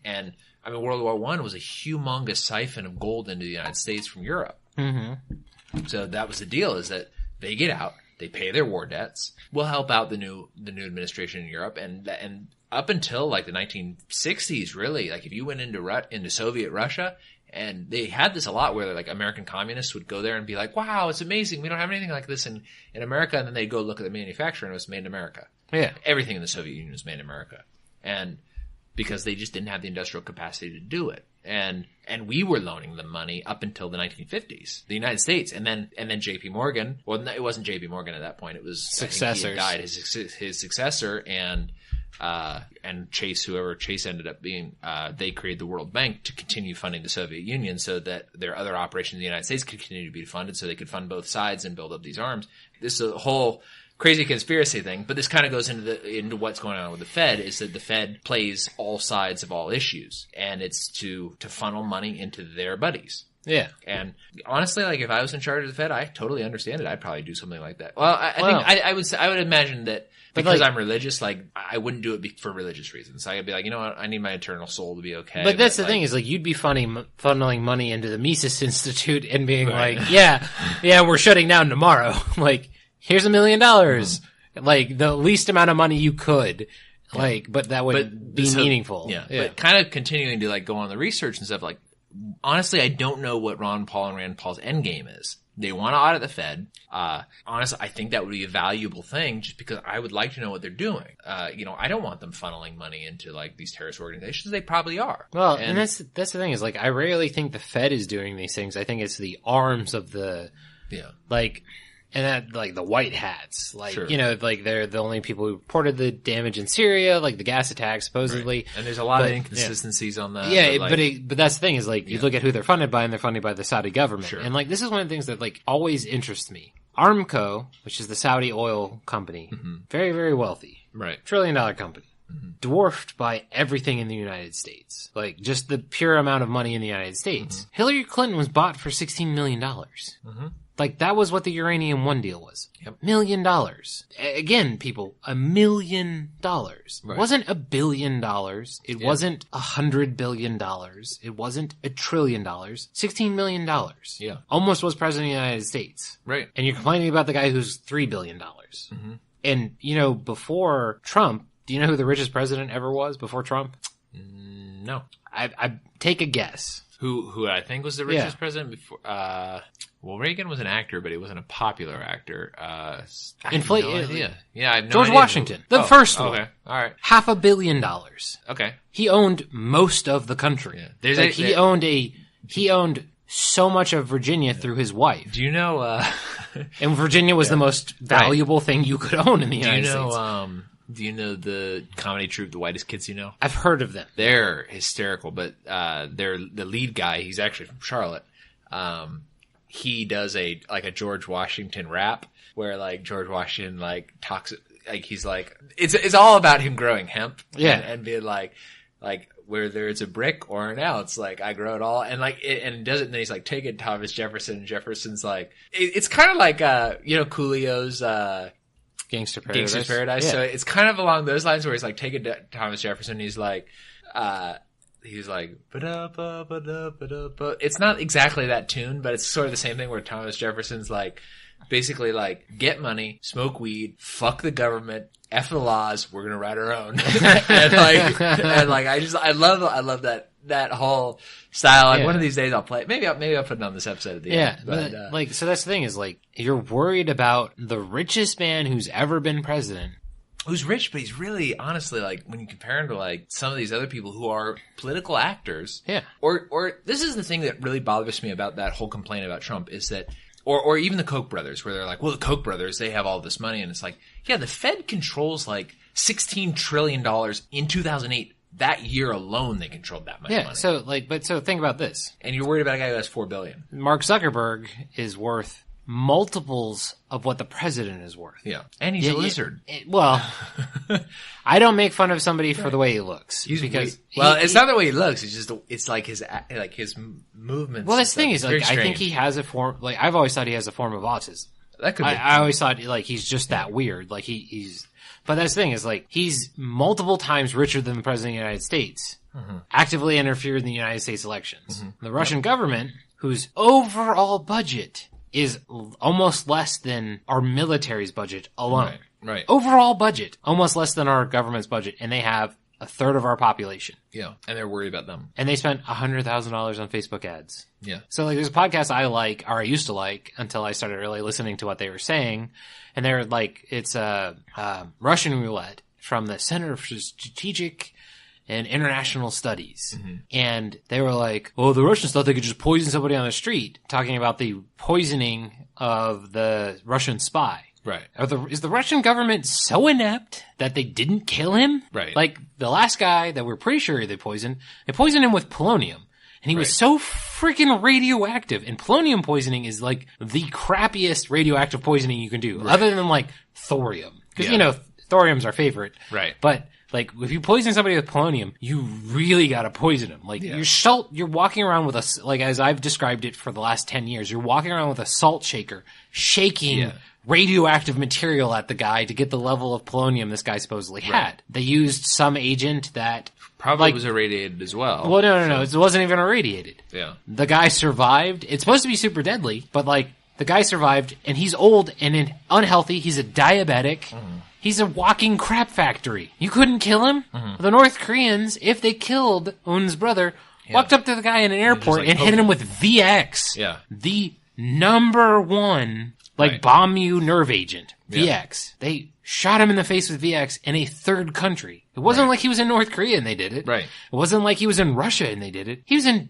And, I mean, World War I was a humongous siphon of gold into the United States from Europe. Mm-hmm. So that was the deal, is that they get out, they pay their war debts, we'll help out the new administration in Europe, and up until like the 1960s, really, like if you went into Soviet Russia, and they had this a lot where like American communists would go there and be like, wow, it's amazing. We don't have anything like this in America. And then they'd go look at the manufacturer and it was made in America. Yeah. Everything in the Soviet Union was made in America. And because they just didn't have the industrial capacity to do it. And we were loaning them money up until the 1950s, the United States. And then JP Morgan, well, it wasn't JP Morgan at that point. It was successors. He died, his successor, and and Chase, whoever Chase ended up being, they created the World Bank to continue funding the Soviet Union so that their other operations in the United States could continue to be funded so they could fund both sides and build up these arms. This is a whole crazy conspiracy thing, but this kind of goes into what's going on with the Fed, is that the Fed plays all sides of all issues, and it's to funnel money into their buddies. Yeah. And honestly, like, if I was in charge of the Fed, I totally understand it. I'd probably do something like that. Well, I would imagine that because I'm religious, like, I wouldn't do it for religious reasons. I'd be like, you know what, I need my eternal soul to be okay. But that's the thing, is like, you'd be funneling money into the Mises Institute and being like, yeah, we're shutting down tomorrow. Like, here's $1 million. Like, the least amount of money you could. Like, but that would be meaningful. Yeah. But kind of continuing to, like, go on the research and stuff, like, honestly, I don't know what Ron Paul and Rand Paul's endgame is. They want to audit the Fed. Honestly, I think that would be a valuable thing just because I would like to know what they're doing. I don't want them funneling money into, like, these terrorist organizations. They probably are. Well, and that's the thing, is, like, I rarely think the Fed is doing these things. I think it's the arms of the, like, and that, like, the white hats, like, sure. Like, they're the only people who reported the damage in Syria, like the gas attack, supposedly. Right. And there's a lot of inconsistencies on that. Yeah, but that's the thing, is, like, you look at who they're funded by, and they're funded by the Saudi government. Sure. And, like, this is one of the things that, like, always interests me. Aramco, which is the Saudi oil company, very, very wealthy. Right. $1 trillion company. Dwarfed by everything in the United States. Like, just the pure amount of money in the United States. Hillary Clinton was bought for $16 million. Like, that was what the Uranium One deal was. Yep. $1 million. Again, people, $1 million. Right. It wasn't $1 billion. It wasn't $100 billion. It wasn't $1 trillion. $16 million. Yeah. Almost was president of the United States. Right. And you're complaining about the guy who's $3 billion. And, before Trump, do you know who the richest president ever was before Trump? No. I take a guess. Who I think was the richest president before? Well, Reagan was an actor, but he wasn't a popular actor. I have no idea. Yeah, I have no George idea. Washington, the first one. Okay, all right. $500 million. Okay. He owned most of the country. Yeah. He owned so much of Virginia through his wife. Do you know? And Virginia was the most valuable thing you could own in the United States. Do you know the comedy troupe, The Whitest Kids You Know? I've heard of them. They're hysterical, but they're the lead guy. He's actually from Charlotte. He does a George Washington rap where, like, George Washington, like, talks, like, he's like, it's all about him growing hemp. And being like whether it's a brick or an ounce, like, I grow it all, and and does it, and then he's like, take it, Thomas Jefferson. And Jefferson's like, it's kind of like Coolio's Gangster's Paradise. Yeah. So it's kind of along those lines where he's like, take it to Thomas Jefferson. He's like, ba-da-ba-ba-da-ba-da-ba. It's not exactly that tune, but it's sort of the same thing where Thomas Jefferson's like, basically like, get money, smoke weed, fuck the government, F the laws, we're gonna write our own. I love that whole style. Like, one of these days I'll play it. Maybe I'll put it on this episode at the end. But, so that's the thing, is, like, you're worried about the richest man who's ever been president. Who's rich, but he's really, honestly, like, when you compare him to, like, some of these other people who are political actors. Yeah. Or this is the thing that really bothers me about that whole complaint about Trump, is that, or even the Koch brothers, where they're like, well, the Koch brothers, they have all this money, and it's like, yeah, the Fed controls, like, $16 trillion in 2008. That year alone, they controlled that much money. Yeah, so think about this. And you're worried about a guy who has $4 billion. Mark Zuckerberg is worth multiples of what the president is worth. Yeah. And he's a lizard. I don't make fun of somebody for the way he looks. It's not the way he looks. It's like his movements. Well, that's the thing is, like, I think he has a form, like, I've always thought he has a form of autism. That could be. I always thought, like, he's just that weird. Like, but that's the thing is, like, he's multiple times richer than the president of the United States. Actively interfered in the United States elections. The Russian government, whose overall budget is almost less than our military's budget alone. Right. Overall budget, almost less than our government's budget, and they have a third of our population. Yeah, and they're worried about them. And they spent $100,000 on Facebook ads. Yeah. So, like, there's a podcast I like, or I used to like, until I started really listening to what they were saying, and they're like, it's Russian roulette from the Center for Strategic and International Studies. And they were like, oh, the Russians thought they could just poison somebody on the street, talking about the poisoning of the Russian spy. Right. Is the Russian government so inept that they didn't kill him? Right. Like, the last guy that we're pretty sure they poisoned him with polonium. And he was so freaking radioactive. And polonium poisoning is like the crappiest radioactive poisoning you can do. Right. Other than like thorium. Because, you know, thorium's our favorite. Right. But, like, if you poison somebody with polonium, you really gotta poison them. Like, you're walking around with like, as I've described it for the last 10 years, you're walking around with a salt shaker, shaking radioactive material at the guy to get the level of polonium this guy supposedly had. They used some agent that probably was irradiated as well. Well, no. It wasn't even irradiated. Yeah. The guy survived. It's supposed to be super deadly, but, like, the guy survived, and he's old and unhealthy. He's a diabetic. Mm. He's a walking crap factory. You couldn't kill him? Mm-hmm. The North Koreans, if they killed Un's brother, walked up to the guy in an airport and hit him with VX. Yeah. The number one, bomb you nerve agent. VX. They shot him in the face with VX in a third country. It wasn't like he was in North Korea and they did it. Right. It wasn't like he was in Russia and they did it. He was in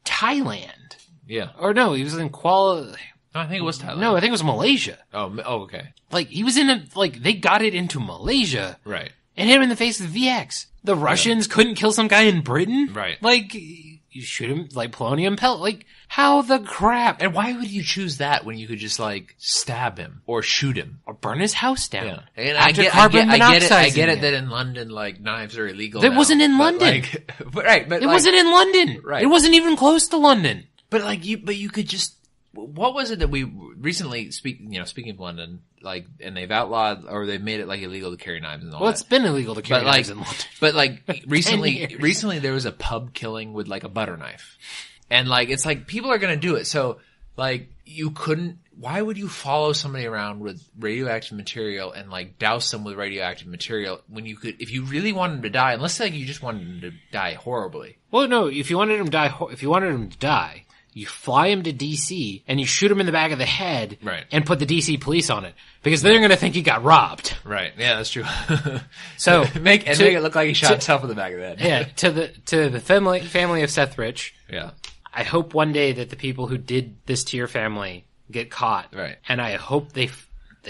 Thailand. Yeah. Or no, he was in No, I think it was Thailand. No, I think it was Malaysia. Oh, okay. Like, he was in they got it into Malaysia. Right. And hit him in the face with VX. The Russians couldn't kill some guy in Britain? Right. Like, you shoot him, like, polonium pellet. Like, how the crap? And why would you choose that when you could just, like, stab him or shoot him? Or burn his house down? Yeah. And I get it that in London, like, knives are illegal It wasn't in London. It wasn't in London. Right. It wasn't even close to London. But you could just... What was it that we recently speaking of London, like, and they've outlawed or they've made it like illegal to carry knives and all that. Well, it's been illegal to carry knives in London. But like recently there was a pub killing with like a butter knife. And like, it's like people are going to do it. So like why would you follow somebody around with radioactive material and like douse them with radioactive material when you could, if you really wanted them to die, and let's say you just wanted them to die horribly. Well, no, if you wanted them to die, you fly him to DC and you shoot him in the back of the head and put the DC police on it because they're going to think he got robbed. Right. Yeah, that's true. So make it look like he shot himself in the back of the head. Yeah. To the family of Seth Rich. Yeah. I hope one day that the people who did this to your family get caught. Right. And I hope they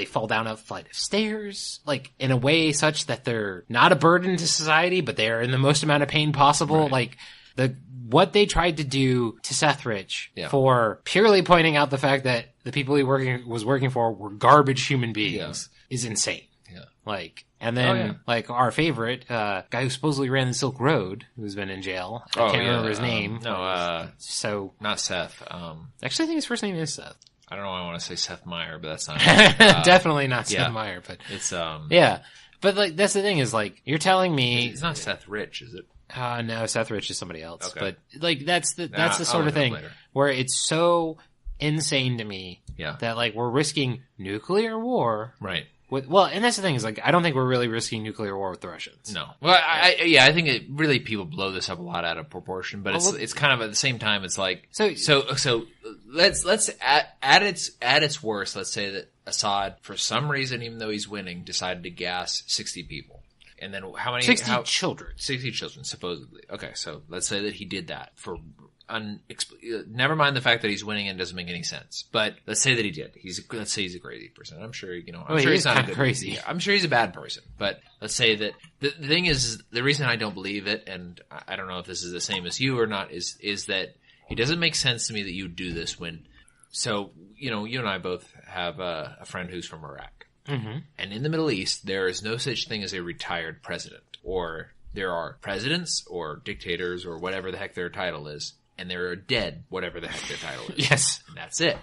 fall down a flight of stairs, like in a way such that they're not a burden to society, but they are in the most amount of pain possible. Right. Like what they tried to do to Seth Rich for purely pointing out the fact that the people he was working for were garbage human beings is insane. Yeah. Like, and then like our favorite guy who supposedly ran the Silk Road, who's been in jail. I can't remember his name. So not Seth. Actually, I think his first name is Seth. I don't know why I want to say Seth Meyer, but that's not definitely not Seth Meyer. But it's But like that's the thing is like you're telling me it's not Seth Rich, is it? No, Seth Rich is somebody else. Okay. But like that's the sort of thing where it's so insane to me that like we're risking nuclear war. Right. And that's the thing is like I don't think we're really risking nuclear war with the Russians. No. Well, I think it really people blow this up a lot out of proportion, but it's kind of at the same time it's like so let's at its worst, let's say that Assad for some reason, even though he's winning, decided to gas 60 people. And then how many? 60 children. 60 children, supposedly. Okay, so let's say that he did that for never mind the fact that he's winning and doesn't make any sense. But let's say that he did. Let's say he's a crazy person. I'm sure, I'm sure he's not crazy. Yeah, I'm sure he's a bad person. But let's say that the thing is, the reason I don't believe it, and I don't know if this is the same as you or not, is that it doesn't make sense to me that you do this when, so, you and I both have a friend who's from Iraq. Mm-hmm. And in the Middle East, there is no such thing as a retired president. Or there are presidents or dictators or whatever the heck their title is. And they're dead, whatever the heck their title is. Yes. And that's it.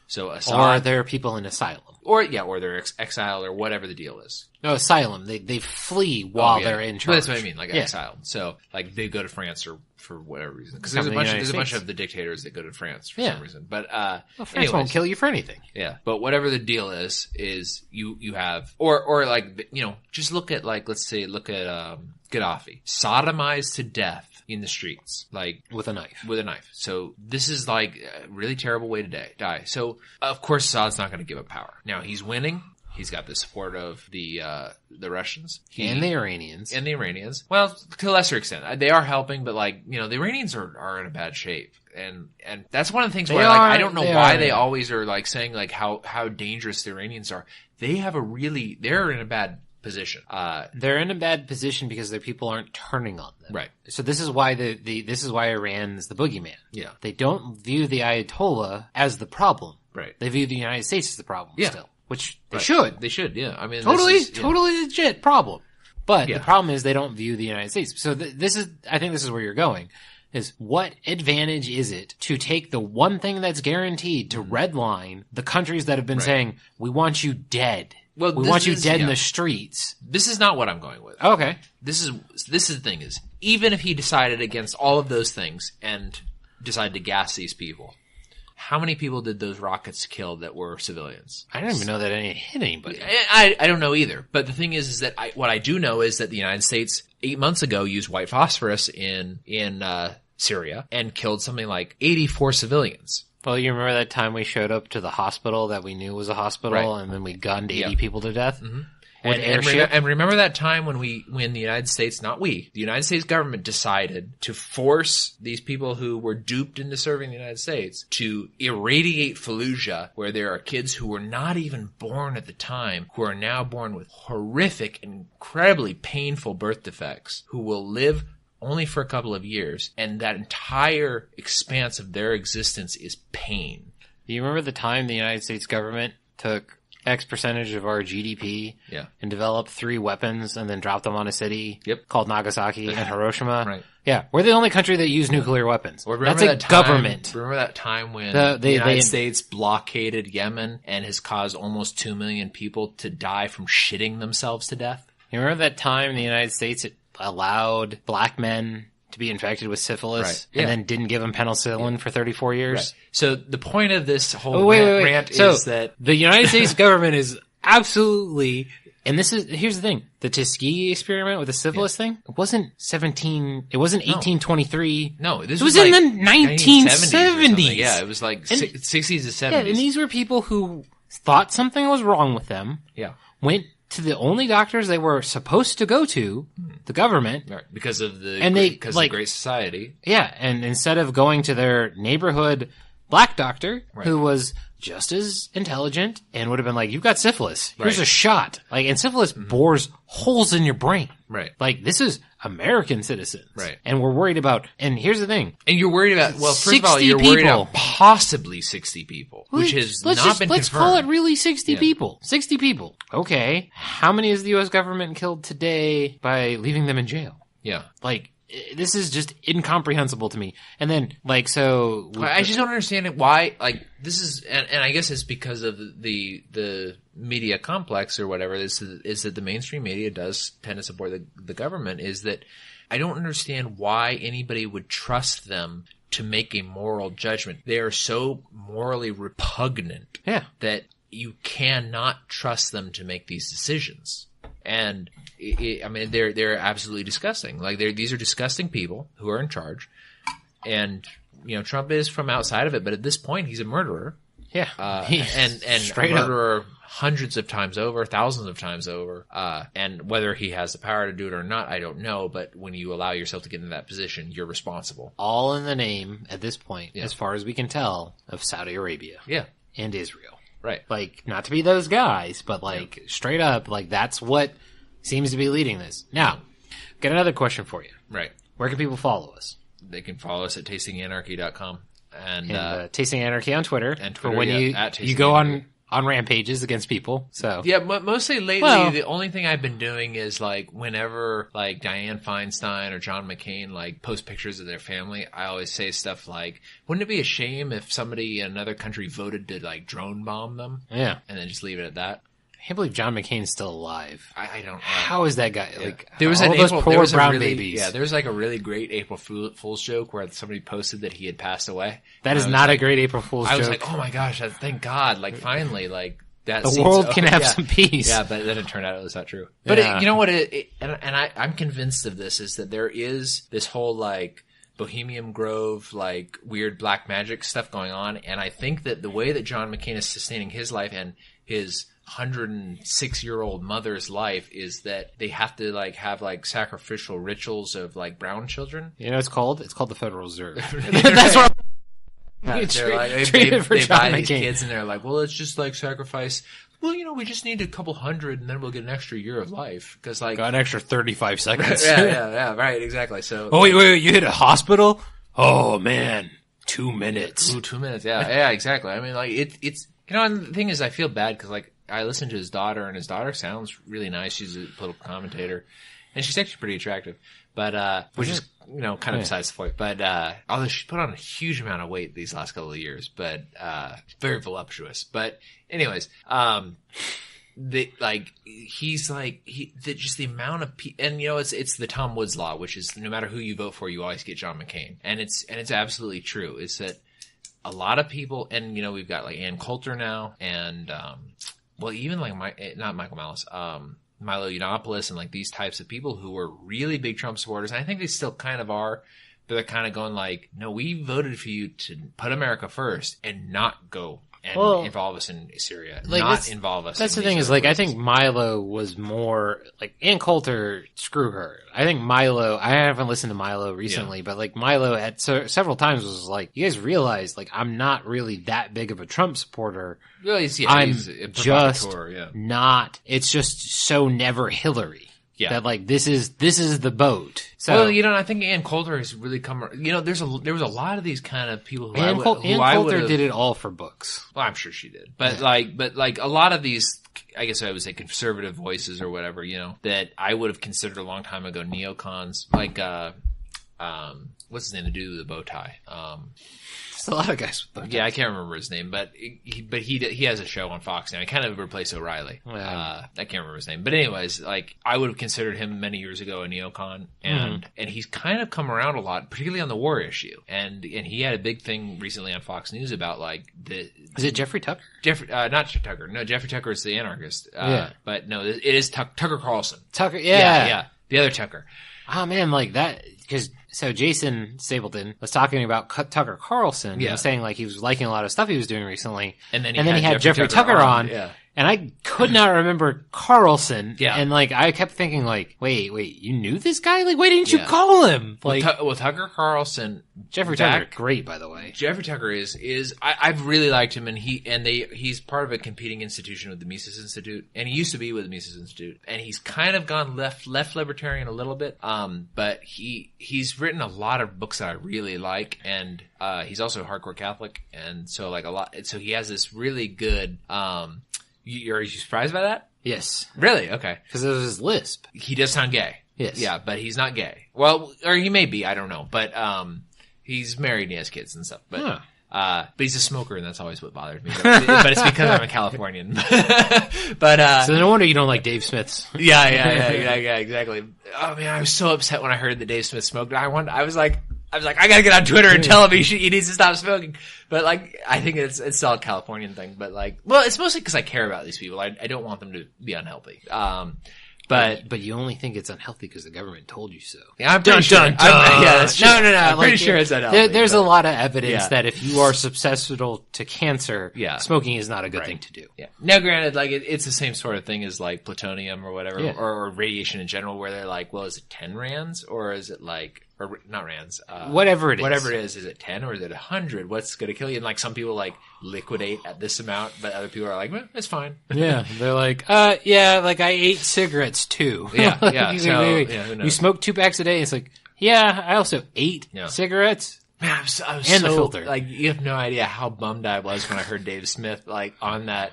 So Assad, or there are people in asylum. Or they're exiled or whatever the deal is. No, asylum. They flee while they're in charge. But that's what I mean, like exiled. So like they go to France or for whatever reason. Because there's a bunch of the dictators that go to France for some reason. But France won't kill you for anything. Yeah. But whatever the deal is you have or like just look at like Gaddafi. Sodomized to death in the streets, like with a knife. So this is like a really terrible way to die. So of course Assad's not going to give up power. Now he's winning. He's got the support of the Russians. And the Iranians. And the Iranians. Well, to a lesser extent. They are helping, but like, you know, the Iranians are in a bad shape. And that's one of the things where like, I don't know why they always are like saying like how dangerous the Iranians are. They're in a bad position. They're in a bad position because their people aren't turning on them. Right. So this is why this is why Iran's the boogeyman. Yeah. They don't view the Ayatollah as the problem. Right. They view the United States as the problem still. Which they right. should. They should, yeah. I mean, totally legit problem. But the problem is they don't view the United States. So I think this is where you're going, is what advantage is it to take the one thing that's guaranteed to redline the countries that have been saying, we want you dead. Well, we want you dead in the streets. This is not what I'm going with. Okay. This is the thing is, even if he decided against all of those things and decided to gas these people, how many people did those rockets kill that were civilians? I don't even know that any hit anybody. I don't know either. But the thing is that what I do know is that the United States 8 months ago used white phosphorus in Syria and killed something like 84 civilians. Well, you remember that time we showed up to the hospital that we knew was a hospital, and then we gunned 80 people to death? Mm-hmm. And remember that time when the United States, the United States government decided to force these people who were duped into serving the United States to irradiate Fallujah, where there are kids who were not even born at the time, who are now born with horrific, incredibly painful birth defects, who will live only for a couple of years, and that entire expanse of their existence is pain. Do you remember the time the United States government took X percentage of our GDP and developed 3 weapons and then dropped them on a city called Nagasaki and Hiroshima? Right. Yeah, we're the only country that used nuclear weapons. That's a government. Remember that time when the United States blockaded Yemen and has caused almost 2 million people to die from shitting themselves to death? You remember that time the United States allowed black men to be infected with syphilis and then didn't give them penicillin for 34 years? Right. So the point of this whole rant is that the United States government is absolutely, and here's the thing, the Tuskegee experiment with the syphilis thing, it wasn't 1823. No, it was in the 1970s. Yeah, it was like 60s to 70s. Yeah, and these were people who thought something was wrong with them. Yeah. Went to the only doctors they were supposed to go to, the government. Right. Because of the Great Society. Yeah, and instead of going to their neighborhood black doctor, who was just as intelligent and would have been like, you've got syphilis. Here's a shot. And syphilis bores holes in your brain. Right. This is American citizens. Right. And we're worried about, and here's the thing. And you're worried about, first of all, you're worried about possibly 60 people, which has not been confirmed. Let's call it really 60 people. 60 people. Okay. How many has the U.S. government killed today by leaving them in jail? Yeah. This is just incomprehensible to me. And then, I just don't understand it. Why, this is, and I guess it's because of the media complex or whatever, is that the mainstream media does tend to support the government, is that I don't understand why anybody would trust them to make a moral judgment. They are so morally repugnant that you cannot trust them to make these decisions. And they're absolutely disgusting. These are disgusting people who are in charge. And, Trump is from outside of it, but at this point, he's a murderer. Yeah. And a murderer hundreds of times over, thousands of times over. And whether he has the power to do it or not, I don't know. But when you allow yourself to get in that position, you're responsible. All in the name, at this point, as far as we can tell, of Saudi Arabia. Yeah. And Israel. Right. Not to be those guys, but straight up, that's what seems to be leading this. Now, got another question for you. Right. Where can people follow us? They can follow us at tastinganarchy.com and Tasting Anarchy on Twitter. And Twitter, for when you go on rampages against people. So yeah, mostly lately, the only thing I've been doing is whenever Dianne Feinstein or John McCain post pictures of their family, I always say stuff like, wouldn't it be a shame if somebody in another country voted to drone bomb them? Yeah. And then just leave it at that. I can't believe John McCain's still alive. I don't know. How is that guy? Yeah. There was those poor brown babies. Yeah, there was a really great April Fool's joke where somebody posted that he had passed away. That is not a great April Fool's joke. I was like, oh my gosh, thank God. Finally, that the world can have some peace. Yeah, but then it turned out it was not true. But you know what? I'm convinced of this, is that there is this whole Bohemian Grove, weird black magic stuff going on. And I think that the way that John McCain is sustaining his life and his 106-year-old mother's life is that they have to like have like sacrificial rituals of like brown children. You know what it's called? It's called the Federal Reserve. That's what they're like, they buy these kids and they're like, well, it's just like sacrifice. Well, we just need a couple hundred and then we'll get an extra year of life. Cause like, got an extra 35 seconds. yeah, right, exactly. So, oh, wait, you hit a hospital? Oh man, 2 minutes. Ooh, 2 minutes. Yeah, exactly. I mean, like it's, and the thing is, I feel bad cause like I listened to his daughter and his daughter sounds really nice. She's a political commentator and she's actually pretty attractive, but, which is, kind of besides the point, but, although she put on a huge amount of weight these last couple of years, but, very voluptuous. But anyways, he's like, just the amount of people, and it's the Tom Woods law, which is no matter who you vote for, you always get John McCain. And it's absolutely true. Is that a lot of people, and we've got like Ann Coulter now, and, even like not Michael Malice, Milo Yiannopoulos and like these types of people who were really big Trump supporters. And I think they still kind of are, but they're kind of going like, no, we voted for you to put America first and not go and involve us in Syria, like not involve us. That's the thing is like, I think Milo was more like Ann Coulter, screw her. I think Milo, I haven't listened to Milo recently, but like Milo had several times was like, you guys realize like I'm not really that big of a Trump supporter. Well, I'm just not, it's just so never Hillary. Yeah. That like this is the boat. So I think Ann Coulter has really come. There was a lot of these kind of people who Ann Coulter did it all for books. Well, I'm sure she did, but like a lot of these, I guess I would say conservative voices or whatever, that I would have considered a long time ago neocons, like what's his name, the dude with the bow tie. There's a lot of guys with bow ties. Yeah, I can't remember his name, but he has a show on Fox now. He kind of replaced O'Reilly. I can't remember his name, but anyways, like I would have considered him many years ago a neocon, and he's kind of come around a lot, particularly on the war issue. And he had a big thing recently on Fox News about like is it Jeffrey Tucker? Not Tucker. No, Jeffrey Tucker is the anarchist. But no, it is Tucker Carlson. Tucker, yeah, the other Tucker. Oh man, like that because. So Jason Stapleton was talking about Tucker Carlson and saying like he was liking a lot of stuff he was doing recently. And then he had Jeffrey Tucker on. Yeah. And I could not remember Carlson. Yeah. And like I kept thinking like, wait, you knew this guy? Like, why didn't you call him? Like, well, Tucker Carlson. Jeffrey Tucker, great by the way. Jeffrey Tucker is I've really liked him, and he's part of a competing institution with the Mises Institute, and he used to be with the Mises Institute, and he's kind of gone left libertarian a little bit. But he's written a lot of books that I really like, and he's also a hardcore Catholic, and so like a lot. So he has this really good. Are you surprised by that? Yes. Really? Okay. Because it was his lisp. He does sound gay. Yes. Yeah, but he's not gay. Well, or he may be. I don't know. But he's married and he has kids and stuff. But but he's a smoker, and that's always what bothers me. But it's because I'm a Californian. But so no wonder you don't like Dave Smith's. Yeah, exactly. Oh man, I was so upset when I heard that Dave Smith smoked. I was like, I gotta get on Twitter and tell him he needs to stop smoking. But like, I think it's all a Californian thing. But like, well, it's mostly because I care about these people. I don't want them to be unhealthy. But you only think it's unhealthy because the government told you so. Yeah, I'm pretty sure. Yeah, that's true. No. I'm pretty sure it's unhealthy. There's a lot of evidence that if you are susceptible to cancer, smoking is not a good thing to do. Yeah. Now, granted, like it's the same sort of thing as like plutonium or whatever, or radiation in general, where they're like, well, is it 10 rands or is it like? Or not rands. Whatever it is it 10 or is it 100? What's going to kill you? And like some people like liquidate at this amount, but other people are like, well, it's fine. Yeah. They're like, like I ate cigarettes too. Yeah. You smoke 2 packs a day. It's like, I also ate cigarettes. Man, I was and so, the filter. Like, you have no idea how bummed I was when I heard Dave Smith, like, on that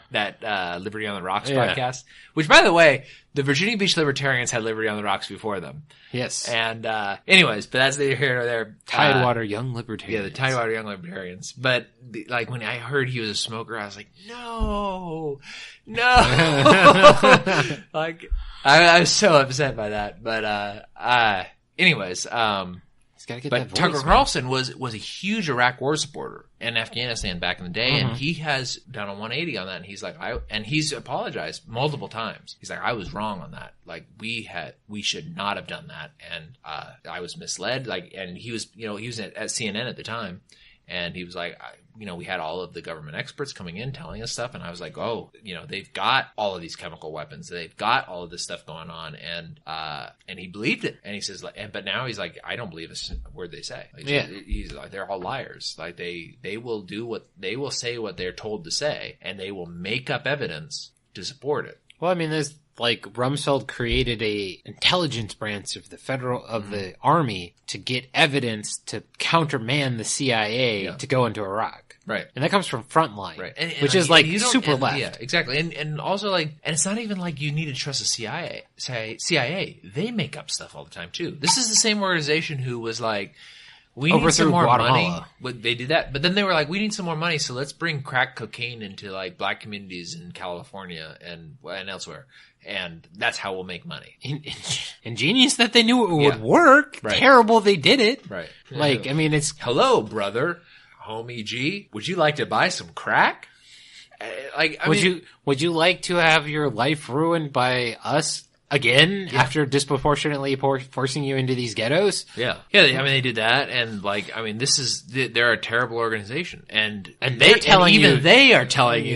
Liberty on the Rocks podcast. Which, by the way, the Virginia Beach Libertarians had Liberty on the Rocks before them. Yes. And, anyways, but that's neither here nor there. Tidewater Young Libertarians. Yeah, the Tidewater Young Libertarians. But, like, when I heard he was a smoker, I was like, no. Like, I was so upset by that. But, anyways, but Tucker Carlson was a huge Iraq war supporter in Afghanistan back in the day, and he has done a 180 on that. And he's like, he's apologized multiple times. He's like, I was wrong on that. Like we should not have done that, and I was misled. Like, and he was at CNN at the time, And he was like, we had all of the government experts coming in telling us stuff. And I was like, oh, they've got all of these chemical weapons. They've got all of this stuff going on. And he believed it. And he says, but now he's like, I don't believe a word they say. Like, he's like, they're all liars. Like they will say what they're told to say, and they will make up evidence to support it. Well, I mean, there's like Rumsfeld created a intelligence branch of the army to get evidence to countermand the CIA to go into Iraq. Right. And that comes from Frontline, right. Which is like super left. Yeah, exactly. And also and it's not even like you need to trust the CIA. They make up stuff all the time too. This is the same organization who was like, we need some more money. They did that. But then they were like, we need some more money, so let's bring crack cocaine into like black communities in California and elsewhere. And that's how we'll make money. Ingenious that they knew it would work. Right. Terrible they did it. Right. Like, I mean, it's... Hello, brother. Homie G. Would you like to buy some crack? Would you like to have your life ruined by us again after disproportionately forcing you into these ghettos? Yeah. Yeah, I mean, they did that, and they're a terrible organization. And they are telling you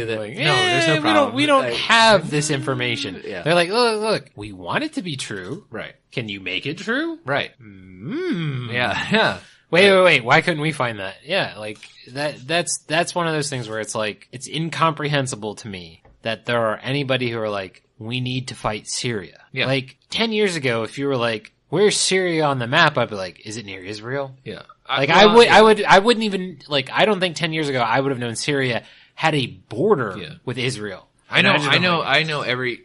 that, like, no, there's no problem. We don't have this information. Yeah. They're like, look, we want it to be true. Right. Can you make it true? Right. Yeah. Wait. Why couldn't we find that? Yeah, like that's one of those things where it's like, it's incomprehensible to me that there are anybody who are like, we need to fight Syria. Yeah. Like 10 years ago, if you were like, where's Syria on the map? I'd be like, is it near Israel? Yeah. I wouldn't even, like, I don't think 10 years ago I would have known Syria had a border with Israel. I know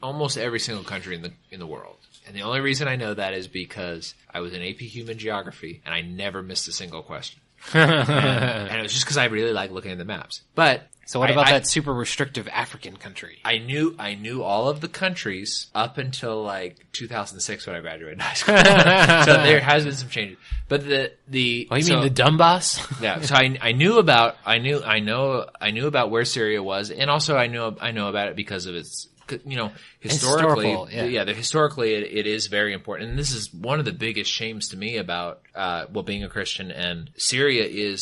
almost every single country in the world. And the only reason I know that is because I was in AP Human Geography and I never missed a single question. and it was just because I really like looking at the maps. But so what about that super restrictive African country? I knew all of the countries up until like 2006 when I graduated high school. So there has been some changes. But you mean the Donbass? Yeah. So I knew about where Syria was, and also I know about it because of its, historically, historically it is very important. And this is one of the biggest shames to me about, being a Christian. And Syria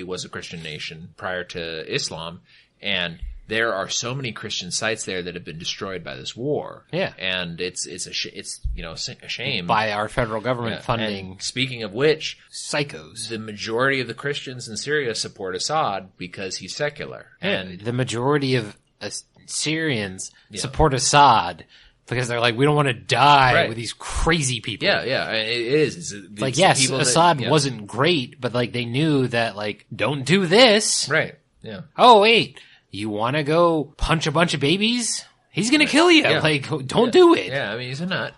was a Christian nation prior to Islam. And there are so many Christian sites there that have been destroyed by this war. Yeah. And it's a shame. By our federal government funding. And speaking of which, psychos. The majority of the Christians in Syria support Assad because he's secular. And the majority of Syrians support Assad because they're like, we don't want to die with these crazy people. Yeah, it is. It's like, yes, Assad wasn't great, but like they knew that, like, don't do this. Right. Yeah. Oh, wait, you want to go punch a bunch of babies? He's going to kill you. Yeah. Like, don't do it. Yeah, I mean, he's a nut.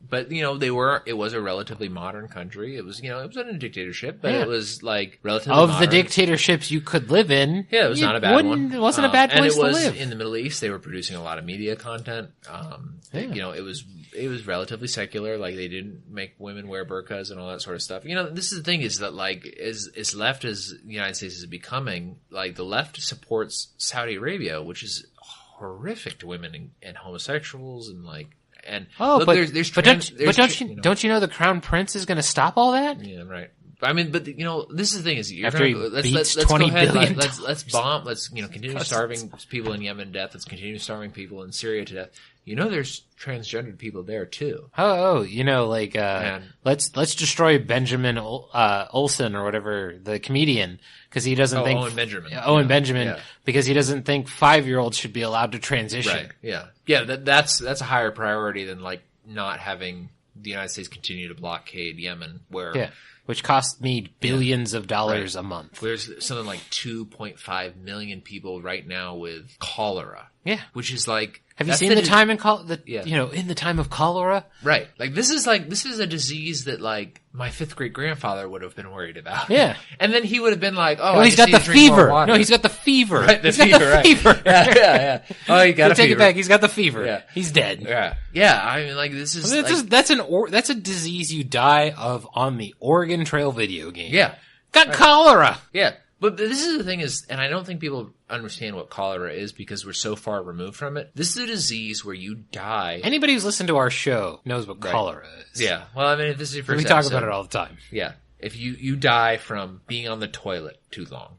But it was a relatively modern country. It was in a dictatorship, but it was like relatively modern. The dictatorships you could live in. Yeah, it was not a bad one. It wasn't a bad place to live. And it was in the Middle East. They were producing a lot of media content. It was relatively secular. Like, they didn't make women wear burqas and all that sort of stuff. This is the thing, is that, like, as left as the United States is becoming, like, the left supports Saudi Arabia, which is horrific to women and homosexuals and, like, and don't you know the Crown Prince is going to stop all that? Yeah, right. I mean, but this is the thing: is let's go ahead, let's bomb, let's continue starving people in Yemen to death. Let's continue starving people in Syria to death. There's transgendered people there too. Let's destroy Benjamin Olsen or whatever, the comedian, because he doesn't think Owen Benjamin because he doesn't think 5-year-olds should be allowed to transition. Right. Yeah. Yeah. That's a higher priority than like not having the United States continue to blockade Yemen, which costs me billions of dollars a month. There's something like 2.5 million people right now with cholera. Yeah. Which is like, have you seen the time in in the time of cholera? Right. This is a disease that like my 5th great grandfather would have been worried about. Yeah. And then he would have been like, he's got the fever. No, he's got the fever. Right, the fever. Yeah. Oh, he got a fever. Take it back. He's got the fever. Yeah. He's dead. Yeah. Yeah. I mean, like, this is that's a disease you die of on the Oregon Trail video game. Yeah. Got cholera. Yeah. But this is the thing is, and I don't think people understand what cholera is because we're so far removed from it. This is a disease where you die. Anybody who's listened to our show knows what cholera is. Yeah. Well, I mean, if this is your first episode, we talk about it all the time. Yeah. if you die from being on the toilet too long.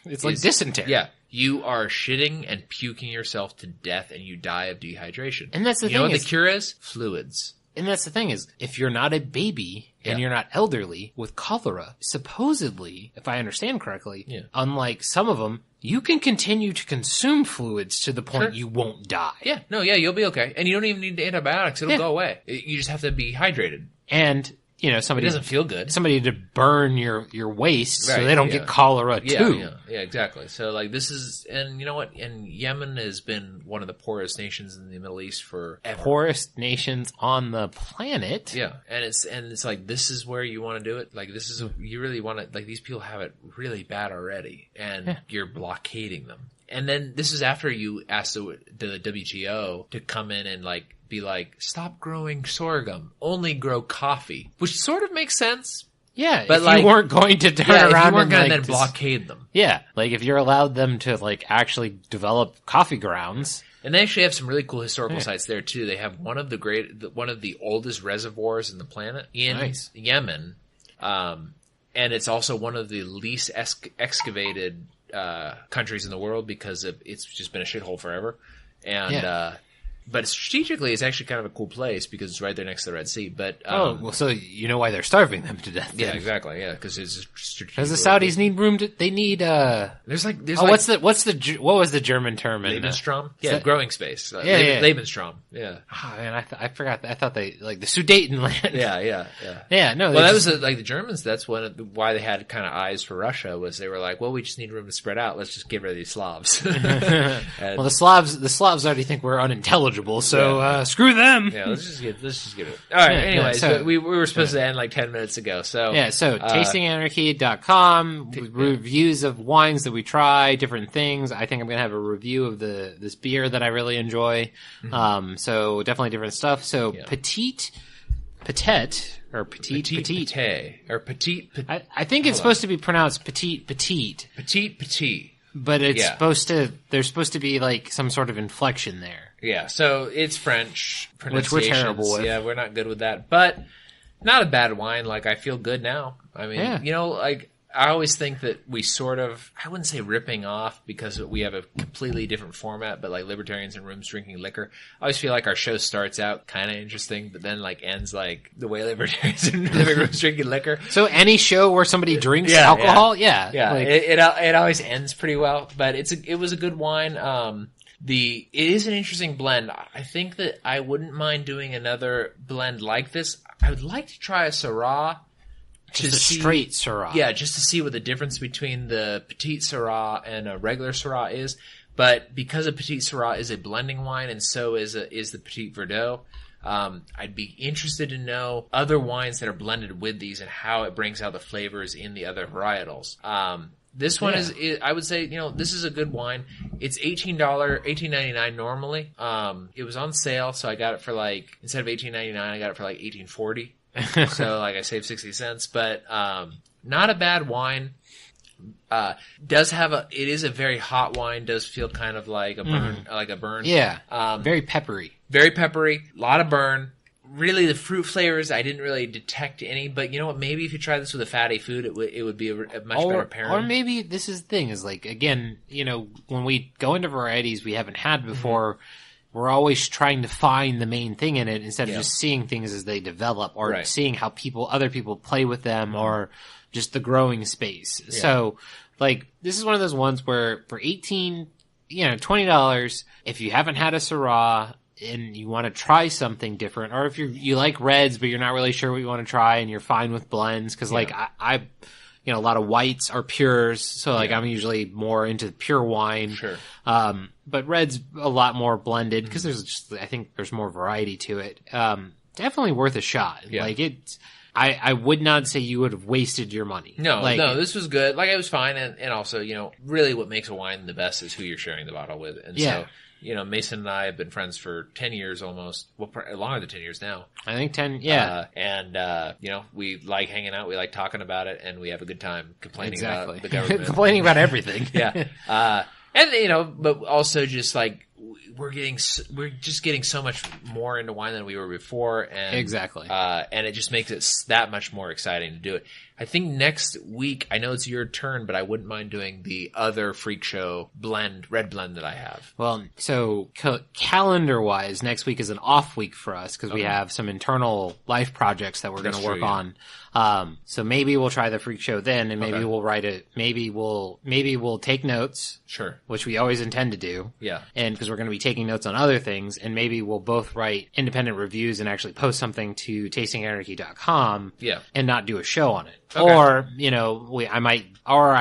It's like dysentery. Yeah. You are shitting and puking yourself to death and you die of dehydration. And that's the thing. You know what the cure is? Fluids. And that's the thing is, if you're not a baby and you're not elderly with cholera, supposedly, if I understand correctly, unlike some of them, you can continue to consume fluids to the point you won't die. Yeah. No, yeah, you'll be okay. And you don't even need antibiotics. It'll go away. You just have to be hydrated. And, you know, somebody... It doesn't feel good. Somebody to burn your waste so they don't get cholera too. Yeah, exactly. So, like, this is... And you know what? And Yemen has been one of the poorest nations in the Middle East forever. Poorest nations on the planet. Yeah. And it's like, this is where you want to do it? Like, this is... You really want to... Like, these people have it really bad already. And you're blockading them. And then this is after you asked the WTO to come in and, like, be like, stop growing sorghum, only grow coffee, which sort of makes sense. Yeah, but if you weren't going to turn around if you weren't and going to then blockade them. Yeah, like if you're allowed them to like actually develop coffee grounds. And they actually have some really cool historical sites there too. They have one of the oldest reservoirs in the planet in Yemen, and it's also one of the least excavated countries in the world because it's just been a shithole forever. And but strategically, it's actually kind of a cool place because it's right there next to the Red Sea. But so you know why they're starving them to death? Yeah, exactly. Yeah, because it's because the Saudis need room to. They need. There's what was the German term? Lebensraum. Growing space. Lebensraum. Yeah. Oh man, I forgot. I thought they like the Sudetenland. Yeah. No. Well, that was like the Germans. That's why they had kind of eyes for Russia was they were like, well, we just need room to spread out. Let's just get rid of these Slavs. Well, the Slavs already think we're unintelligible. So screw them. Yeah, let's just get it. All right. Anyways, so, we were supposed to end like 10 minutes ago. So tastinganarchy.com reviews of wines that we try, different things. I think I'm gonna have a review of this beer that I really enjoy. Mm-hmm. So definitely different stuff. So Petite or Petite Petit. Or Petite Petit. I think it's supposed to be pronounced Petite Petite. Petite Petit. But it's there's supposed to be like some sort of inflection there. Yeah, so it's French pronunciation. Which we're terrible with. Yeah, we're not good with that. But not a bad wine. Like, I feel good now. I mean, you know, like, I always think that we sort of, I wouldn't say ripping off because we have a completely different format, but like libertarians in rooms drinking liquor. I always feel like our show starts out kind of interesting, but then like ends like the way libertarians in living rooms drinking liquor. So any show where somebody drinks alcohol? Like, it always ends pretty well, but it was a good wine. It is an interesting blend. I think that I wouldn't mind doing another blend like this. I would like to try a Syrah. Just a straight Syrah. Yeah, just to see what the difference between the Petite Syrah and a regular Syrah is. But because a Petite Syrah is a blending wine and so is the Petite Verdot, I'd be interested to know other wines that are blended with these and how it brings out the flavors in the other varietals. This one is, I would say, you know, this is a good wine. It's $18.99 normally. It was on sale, so I got it for like, instead of $18.99, I got it for like $18.40. So like I saved 60 cents, but not a bad wine. It is a very hot wine, does feel kind of like a burn, Yeah. Very peppery. Very peppery, a lot of burn. Really, the fruit flavors, I didn't really detect any, but you know what? Maybe if you try this with a fatty food, it would be a much better pairing. Or maybe this is the thing, is like, again, you know, when we go into varieties we haven't had before, we're always trying to find the main thing in it instead of just seeing things as they develop or seeing how other people play with them or just the growing space. Yeah. So, like, this is one of those ones where for $20, if you haven't had a Syrah and you want to try something different, or if you like reds but you're not really sure what you want to try and you're fine with blends, because like I you know, a lot of whites are pures, so like I'm usually more into pure wine. Sure. But red's a lot more blended because I think there's more variety to it. Definitely worth a shot. Yeah. Like I would not say you would have wasted your money. No, this was good. Like, it was fine, and also, you know, really what makes a wine the best is who you're sharing the bottle with. And so, you know, Mason and I have been friends for 10 years almost. Well, longer than 10 years now. I think 10, yeah. You know, we like hanging out, we like talking about it, and we have a good time complaining about the government. Complaining about everything. Yeah. And, you know, but also just like, we're just getting so much more into wine than we were before. And, exactly. And it just makes it that much more exciting to do it. I think next week, I know it's your turn, but I wouldn't mind doing the other Freak Show red blend that I have. Well, so calendar-wise, next week is an off week for us because we have some internal life projects that we're going to work on. So maybe we'll try the Freak Show then, and maybe we'll write it. Maybe we'll take notes. Sure. Which we always intend to do. Yeah. And because we're going to be taking notes on other things, and maybe we'll both write independent reviews and actually post something to tastinganarchy.com. Yeah. And not do a show on it. Okay. Or, I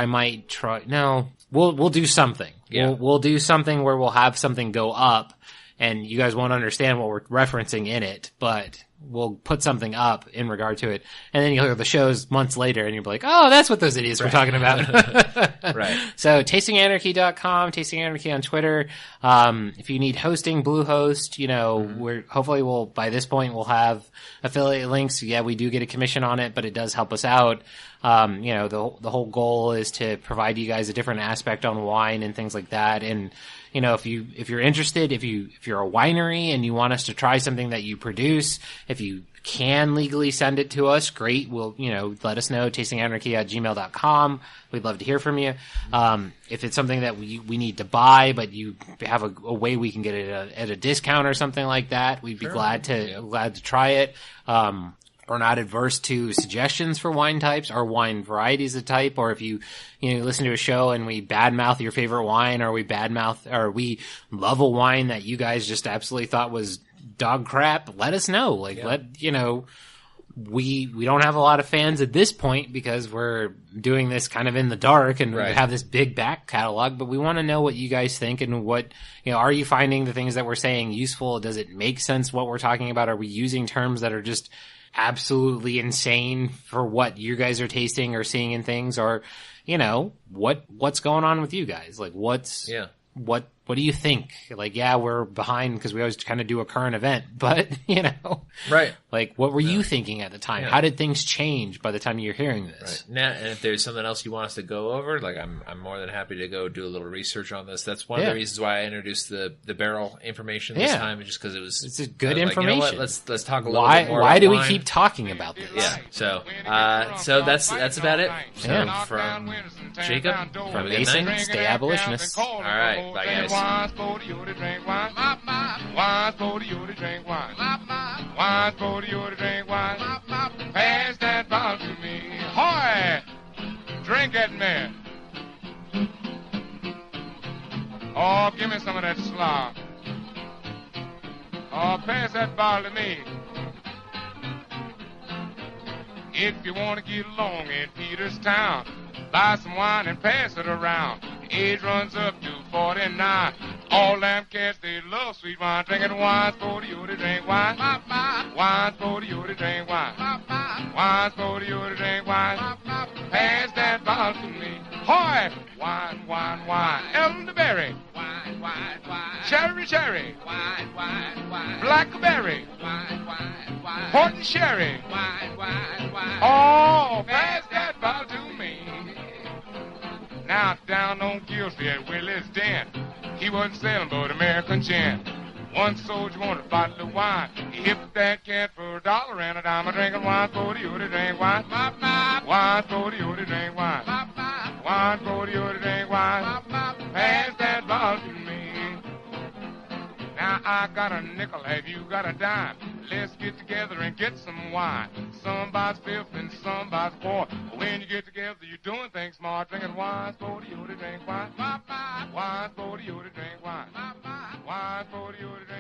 might try. No, we'll do something. Yeah. We'll do something where we'll have something go up, and you guys won't understand what we're referencing in it, but we'll put something up in regard to it, and then you'll hear the shows months later, and you'll be like, oh, that's what those idiots were talking about. Right. So, tastinganarchy.com, tastinganarchy on Twitter. If you need hosting, Bluehost, hopefully by this point, we'll have affiliate links. Yeah, we do get a commission on it, but it does help us out. The whole goal is to provide you guys a different aspect on wine and things like that. And, if you're interested, if you're a winery and you want us to try something that you produce, if you can legally send it to us, great. We'll, let us know, tastinganarchy@gmail.com. We'd love to hear from you. If it's something that we need to buy, but you have a way we can get it at a discount or something like that, we'd be glad to try it. We're not adverse to suggestions for wine types or wine varieties of type, or if you listen to a show and we badmouth your favorite wine, or we love a wine that you guys just absolutely thought was dog crap, let us know. We don't have a lot of fans at this point because we're doing this kind of in the dark and we have this big back catalog, but we want to know what you guys think and what, are you finding the things that we're saying useful? Does it make sense what we're talking about? Are we using terms that are just absolutely insane for what you guys are tasting or seeing in things? Or, what's going on with you guys? Like, what do you think? Like, we're behind because we always kind of do a current event, but, Right. Like, what were you thinking at the time? Yeah. How did things change by the time you're hearing this? Right. Now, and if there's something else you want us to go over, like, I'm more than happy to go do a little research on this. That's one of the reasons why I introduced the barrel information this time, just because it's a good information. Like, let's talk a little bit more. Why do we keep talking about this? Yeah. So that's about it. So from Jacob, from Mason, stay abolitionists. All right. Bye, guys. Wine's for you to drink wine. Wine's for you to drink wine. Wine's for you to drink wine. Pass that bottle to me. Hoy! Drink it, man. Oh, give me some of that slop. Oh, pass that bottle to me. If you want to get along in Peterstown, buy some wine and pass it around. Age runs up to 49. All them cats, they love sweet wine. Drinking wine's for you to drink wine. Wine's for you to drink wine. Wine's for you to drink wine. Pass that bottle to me. Hoy! Wine, wine, wine. Elderberry. Wine, wine, wine. Cherry, cherry. Wine, wine, wine. Blackberry. Wine, wine, wine. Port and sherry. Wine, wine, wine. Oh, pass that bottle to me. Now down on Gillsby at Willie's Den, he wasn't selling but American gin. One soldier wanted a bottle of wine. He hipped that cat for $1 and a dime. Drinking wine for you to drink wine. Wine for you to drink wine. Wine for you to drink wine. Pass that bottle to me. Now I got a nickel, have you got a dime? Let's get together and get some wine. Somebody's fifth and somebody's fourth. When you get together, you're doing things smart. Drinking wine for you to drink wine. Wine for you to drink wine. Wine for you to drink wine.